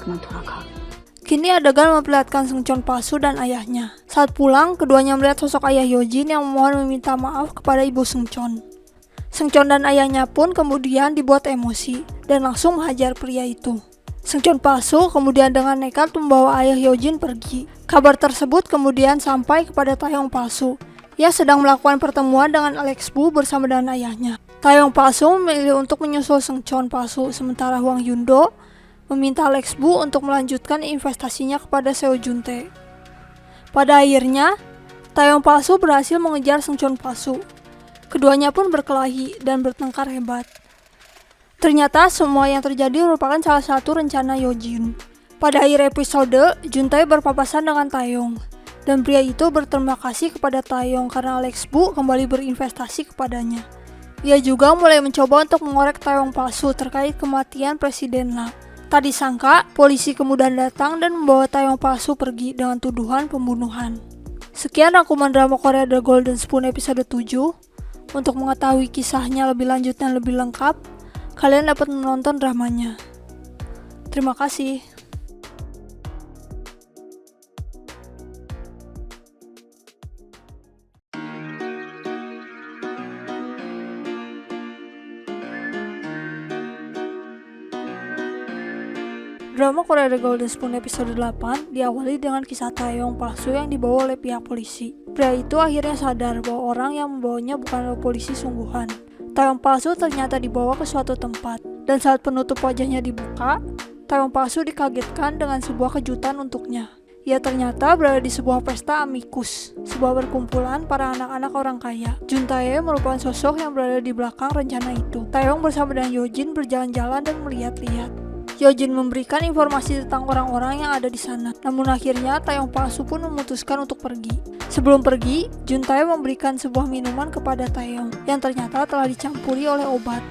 그만 돌아가. Kini adegan memperlihatkan Seung Chon palsu dan ayahnya. Saat pulang, keduanya melihat sosok ayah Yojin yang memohon meminta maaf kepada ibu Seung Chon. Seung Chon dan ayahnya pun kemudian dibuat emosi dan langsung menghajar pria itu. Seung Chon palsu kemudian dengan nekat membawa ayah Yojin pergi. Kabar tersebut kemudian sampai kepada Taeyong palsu. Ia sedang melakukan pertemuan dengan Alex Bu bersama dengan ayahnya. Taeyong palsu memilih untuk menyusul Seung Chon palsu, sementara Hwang Yundo meminta Alex Bu untuk melanjutkan investasinya kepada Seo Juntae. Pada akhirnya, Taeyong palsu berhasil mengejar Seung Chon palsu. Keduanya pun berkelahi dan bertengkar hebat. Ternyata semua yang terjadi merupakan salah satu rencana Yojin. Pada akhir episode, Juntae berpapasan dengan Taeyong, dan pria itu berterima kasih kepada Taeyong karena Alex Bu kembali berinvestasi kepadanya. Ia juga mulai mencoba untuk mengorek Taeyong palsu terkait kematian Presiden La. Tak disangka, polisi kemudian datang dan membawa Taeyong palsu pergi dengan tuduhan pembunuhan. Sekian rangkuman drama Korea The Golden Spoon episode 7. Untuk mengetahui kisahnya lebih lanjut dan lebih lengkap, kalian dapat menonton dramanya. Terima kasih. Drama Korea The Golden Spoon episode 8 diawali dengan kisah Taeyong palsu yang dibawa oleh pihak polisi. Pria itu akhirnya sadar bahwa orang yang membawanya bukanlah polisi sungguhan. Taeyong palsu ternyata dibawa ke suatu tempat, dan saat penutup wajahnya dibuka, Taeyong palsu dikagetkan dengan sebuah kejutan untuknya. Ia ternyata berada di sebuah pesta amicus, sebuah perkumpulan para anak-anak orang kaya. Juntae merupakan sosok yang berada di belakang rencana itu. Taeyong bersama dengan Yojin berjalan-jalan dan melihat-lihat. Yojin memberikan informasi tentang orang-orang yang ada di sana. Namun akhirnya Taeyong palsu pun memutuskan untuk pergi. Sebelum pergi, Juntae memberikan sebuah minuman kepada Taeyong yang ternyata telah dicampuri oleh obat.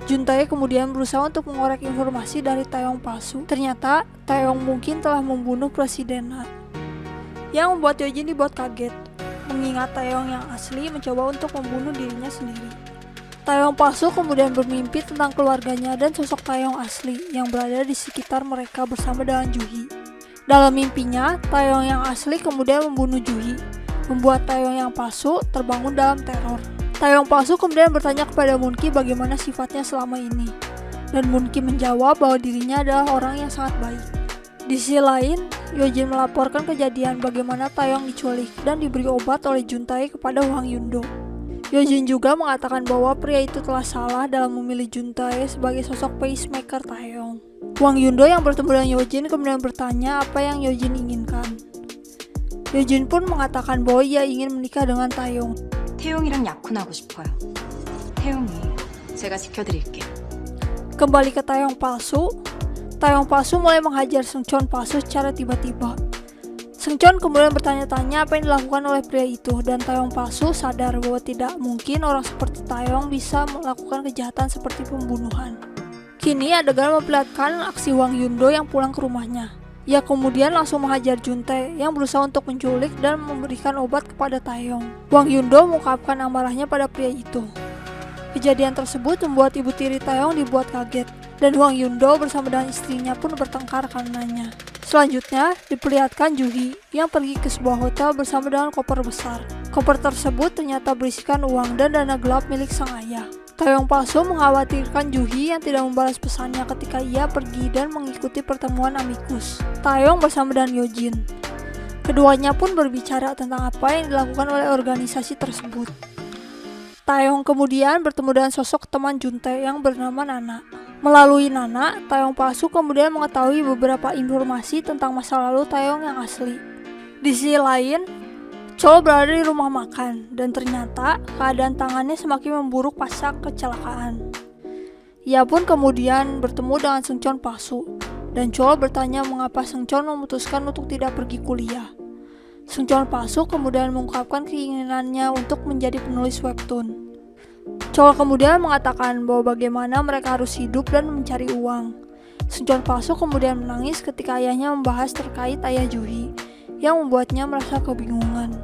Juntae kemudian berusaha untuk mengorek informasi dari Taeyong palsu. Ternyata Taeyong mungkin telah membunuh Presiden La, yang membuat Yojin dibuat kaget, mengingat Taeyong yang asli mencoba untuk membunuh dirinya sendiri. Taeyong palsu kemudian bermimpi tentang keluarganya dan sosok Taeyong asli yang berada di sekitar mereka bersama dengan Juhi. Dalam mimpinya, Taeyong yang asli kemudian membunuh Juhi, membuat Taeyong yang palsu terbangun dalam teror. Taeyong palsu kemudian bertanya kepada Moon-ki bagaimana sifatnya selama ini, dan Moon-ki menjawab bahwa dirinya adalah orang yang sangat baik. Di sisi lain, Yojin melaporkan kejadian bagaimana Taeyong diculik dan diberi obat oleh Juntae kepada Hwang Yundo. Yojin juga mengatakan bahwa pria itu telah salah dalam memilih Juntae sebagai sosok pacemaker Taeyong. Hwang Yundo yang bertemu dengan Yojin kemudian bertanya apa yang Yojin inginkan. Yojin pun mengatakan bahwa ia ingin menikah dengan Taeyong. 태용이랑 약혼하고 싶어요. 태용이 제가 지켜드릴게요. Kembali ke Taeyong palsu mulai menghajar Seung Chon palsu secara tiba-tiba. Seung Chon kemudian bertanya-tanya apa yang dilakukan oleh pria itu, dan Taeyong palsu sadar bahwa tidak mungkin orang seperti Taeyong bisa melakukan kejahatan seperti pembunuhan. Kini adegan memperlihatkan aksi Hwang Yundo yang pulang ke rumahnya. Ia kemudian langsung menghajar Juntae yang berusaha untuk menculik dan memberikan obat kepada Taeyong. Hwang Yundo mengungkapkan amarahnya pada pria itu. Kejadian tersebut membuat ibu tiri Taeyong dibuat kaget, dan Hwang Yundo bersama dengan istrinya pun bertengkar karenanya. Selanjutnya, diperlihatkan Juhi yang pergi ke sebuah hotel bersama dengan koper besar. Koper tersebut ternyata berisikan uang dan dana gelap milik sang ayah. Taeyong palsu mengkhawatirkan Juhi yang tidak membalas pesannya ketika ia pergi dan mengikuti pertemuan amikus Taeyong bersama dengan Yojin. Keduanya pun berbicara tentang apa yang dilakukan oleh organisasi tersebut. Taeyong kemudian bertemu dengan sosok teman Juntae yang bernama Nana. Melalui Nana, Taeyong palsu kemudian mengetahui beberapa informasi tentang masa lalu Taeyong yang asli. Di sisi lain, Chol berada di rumah makan, dan ternyata keadaan tangannya semakin memburuk pasca kecelakaan. Ia pun kemudian bertemu dengan Seungcheon palsu, dan Chol bertanya mengapa Seungcheon memutuskan untuk tidak pergi kuliah. Seungcheon palsu kemudian mengungkapkan keinginannya untuk menjadi penulis webtoon. Chol kemudian mengatakan bahwa bagaimana mereka harus hidup dan mencari uang. Seungcheon palsu kemudian menangis ketika ayahnya membahas terkait ayah Juhi, yang membuatnya merasa kebingungan.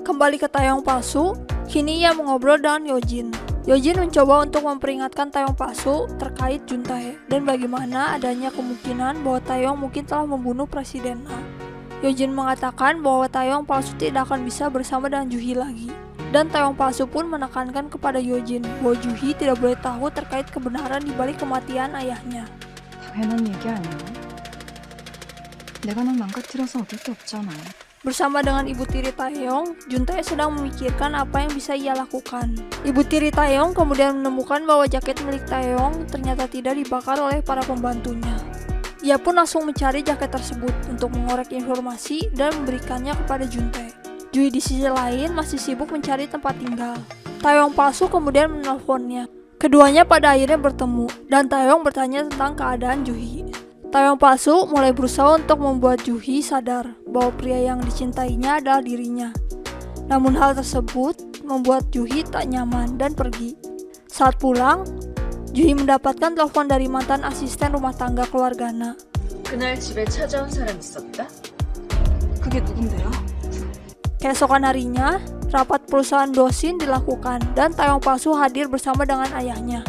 Kembali ke Taeyong palsu, kini ia mengobrol dengan Yojin. Yojin mencoba untuk memperingatkan Taeyong palsu terkait Juntae dan bagaimana adanya kemungkinan bahwa Taeyong mungkin telah membunuh Presiden A. Yojin mengatakan bahwa Taeyong palsu tidak akan bisa bersama dengan Juhi lagi. Dan Taeyong palsu pun menekankan kepada Yojin bahwa Juhi tidak boleh tahu terkait kebenaran di balik kematian ayahnya. 당연한 얘기 아니야. 내가 넌 망가뜨려서 어쩔 게 없잖아. Bersama dengan ibu tiri Taeyong, Juntae sedang memikirkan apa yang bisa ia lakukan. Ibu tiri Taeyong kemudian menemukan bahwa jaket milik Taeyong ternyata tidak dibakar oleh para pembantunya. Ia pun langsung mencari jaket tersebut untuk mengorek informasi dan memberikannya kepada Juntae. Juhi di sisi lain masih sibuk mencari tempat tinggal. Taeyong palsu kemudian menelponnya. Keduanya pada akhirnya bertemu, dan Taeyong bertanya tentang keadaan Juhi. Taeyong palsu mulai berusaha untuk membuat Juhi sadar bahwa pria yang dicintainya adalah dirinya. Namun hal tersebut membuat Juhi tak nyaman dan pergi. Saat pulang, Juhi mendapatkan telepon dari mantan asisten rumah tangga keluarganya. 그날 집에 찾아온 사람 있었다? 그게 누군데요? Keesokan harinya, rapat perusahaan Dosin dilakukan dan Taeyong palsu hadir bersama dengan ayahnya.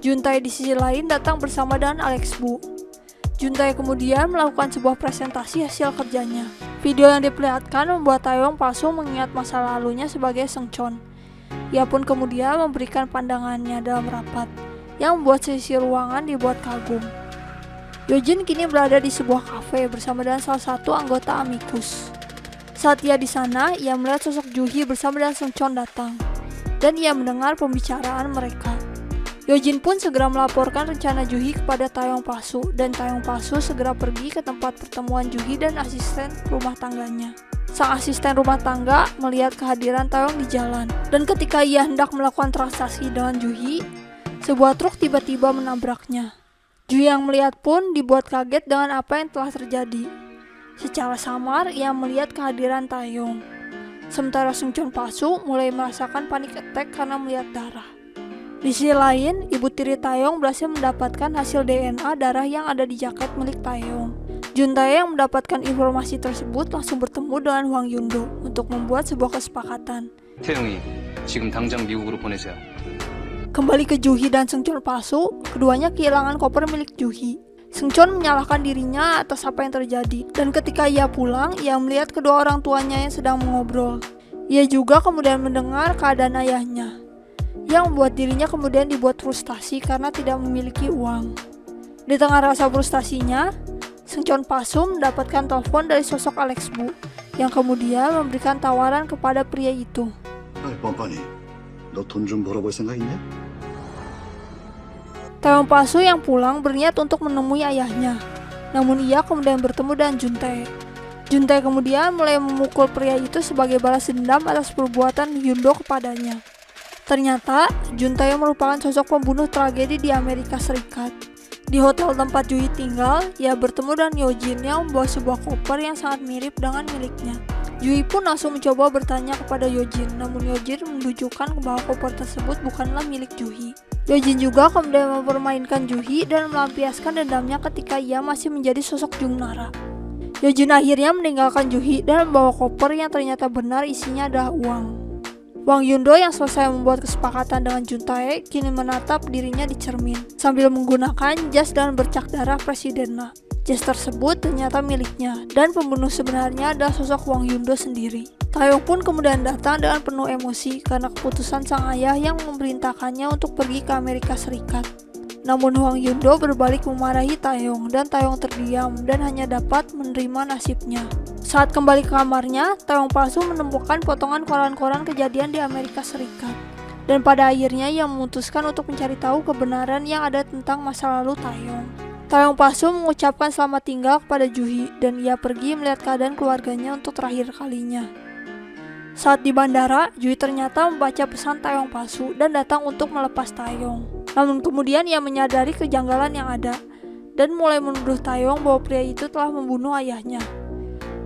Juntae di sisi lain datang bersama dengan Alex Bu. Juntae kemudian melakukan sebuah presentasi hasil kerjanya. Video yang diperlihatkan membuat Taeyong palsu mengingat masa lalunya sebagai Seungcheon. Ia pun kemudian memberikan pandangannya dalam rapat, yang membuat sisi ruangan dibuat kagum. Yojin kini berada di sebuah kafe bersama dengan salah satu anggota amikus. Saat ia di sana, ia melihat sosok Juhi bersama dengan Seungcheon datang, dan ia mendengar pembicaraan mereka. Yojin pun segera melaporkan rencana Juhi kepada Taeyong palsu, dan Taeyong palsu segera pergi ke tempat pertemuan Juhi dan asisten rumah tangganya. Sang asisten rumah tangga melihat kehadiran Taeyong di jalan, dan ketika ia hendak melakukan transaksi dengan Juhi, sebuah truk tiba-tiba menabraknya. Juhi yang melihat pun dibuat kaget dengan apa yang telah terjadi. Secara samar, ia melihat kehadiran Taeyong. Sementara Seungcheon palsu mulai merasakan panik attack karena melihat darah. Di sisi lain, ibu tiri Taeyong berhasil mendapatkan hasil DNA darah yang ada di jaket milik Taeyong. Juntae yang mendapatkan informasi tersebut langsung bertemu dengan Hwang Yundo untuk membuat sebuah kesepakatan. 태영이 지금 당장 미국으로 보내세요. Kembali ke Juhi dan Seungcheon palsu, keduanya kehilangan koper milik Juhi. Seungcheon menyalahkan dirinya atas apa yang terjadi, dan ketika ia pulang, ia melihat kedua orang tuanya yang sedang mengobrol. Ia juga kemudian mendengar keadaan ayahnya, yang membuat dirinya kemudian dibuat frustasi karena tidak memiliki uang. Di tengah rasa frustasinya, Seungcheon palsu mendapatkan telepon dari sosok Alex Bu, yang kemudian memberikan tawaran kepada pria itu. 아이 뻔뻔히 너 돈 좀 벌어볼 생각 있냐? Taeyong palsu yang pulang berniat untuk menemui ayahnya, namun ia kemudian bertemu dengan Juntae. Juntae kemudian mulai memukul pria itu sebagai balas dendam atas perbuatan Yundo kepadanya. Ternyata, Juntae merupakan sosok pembunuh tragedi di Amerika Serikat. Di hotel tempat Juhi tinggal, ia bertemu dengan Yojin yang membawa sebuah koper yang sangat mirip dengan miliknya. Juhi pun langsung mencoba bertanya kepada Yojin, namun Yojin menunjukkan bahwa koper tersebut bukanlah milik Juhi. Yojin juga kemudian mempermainkan Juhi dan melampiaskan dendamnya ketika ia masih menjadi sosok Jungnara. Yojin akhirnya meninggalkan Juhi dan membawa koper yang ternyata benar isinya adalah uang. Wang Yundo yang selesai membuat kesepakatan dengan Juntae kini menatap dirinya di cermin sambil menggunakan jas dan bercak darah Presiden Na. Jas tersebut ternyata miliknya dan pembunuh sebenarnya adalah sosok Wang Yundo sendiri. Taeyong pun kemudian datang dengan penuh emosi karena keputusan sang ayah yang memerintahkannya untuk pergi ke Amerika Serikat. Namun Wang Yundo berbalik memarahi Taeyong dan Taeyong terdiam dan hanya dapat menerima nasibnya. Saat kembali ke kamarnya, Taeyong palsu menemukan potongan koran-koran kejadian di Amerika Serikat. Dan pada akhirnya ia memutuskan untuk mencari tahu kebenaran yang ada tentang masa lalu Taeyong. Taeyong palsu mengucapkan selamat tinggal kepada Juhi dan ia pergi melihat keadaan keluarganya untuk terakhir kalinya. Saat di bandara, Juhi ternyata membaca pesan Taeyong palsu dan datang untuk melepas Taeyong. Namun kemudian ia menyadari kejanggalan yang ada dan mulai menuduh Taeyong bahwa pria itu telah membunuh ayahnya.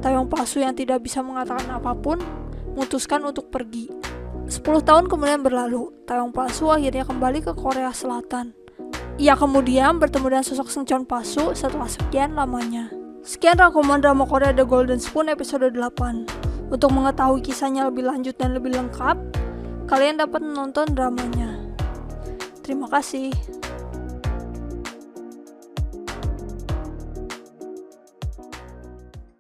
Taeyong palsu yang tidak bisa mengatakan apapun memutuskan untuk pergi. 10 tahun kemudian berlalu, Taeyong palsu akhirnya kembali ke Korea Selatan. Ia kemudian bertemu dengan sosok Seungcheon palsu setelah sekian lamanya. Sekian rangkuman drama Korea The Golden Spoon episode 8. Untuk mengetahui kisahnya lebih lanjut dan lebih lengkap, kalian dapat menonton dramanya. Terima kasih.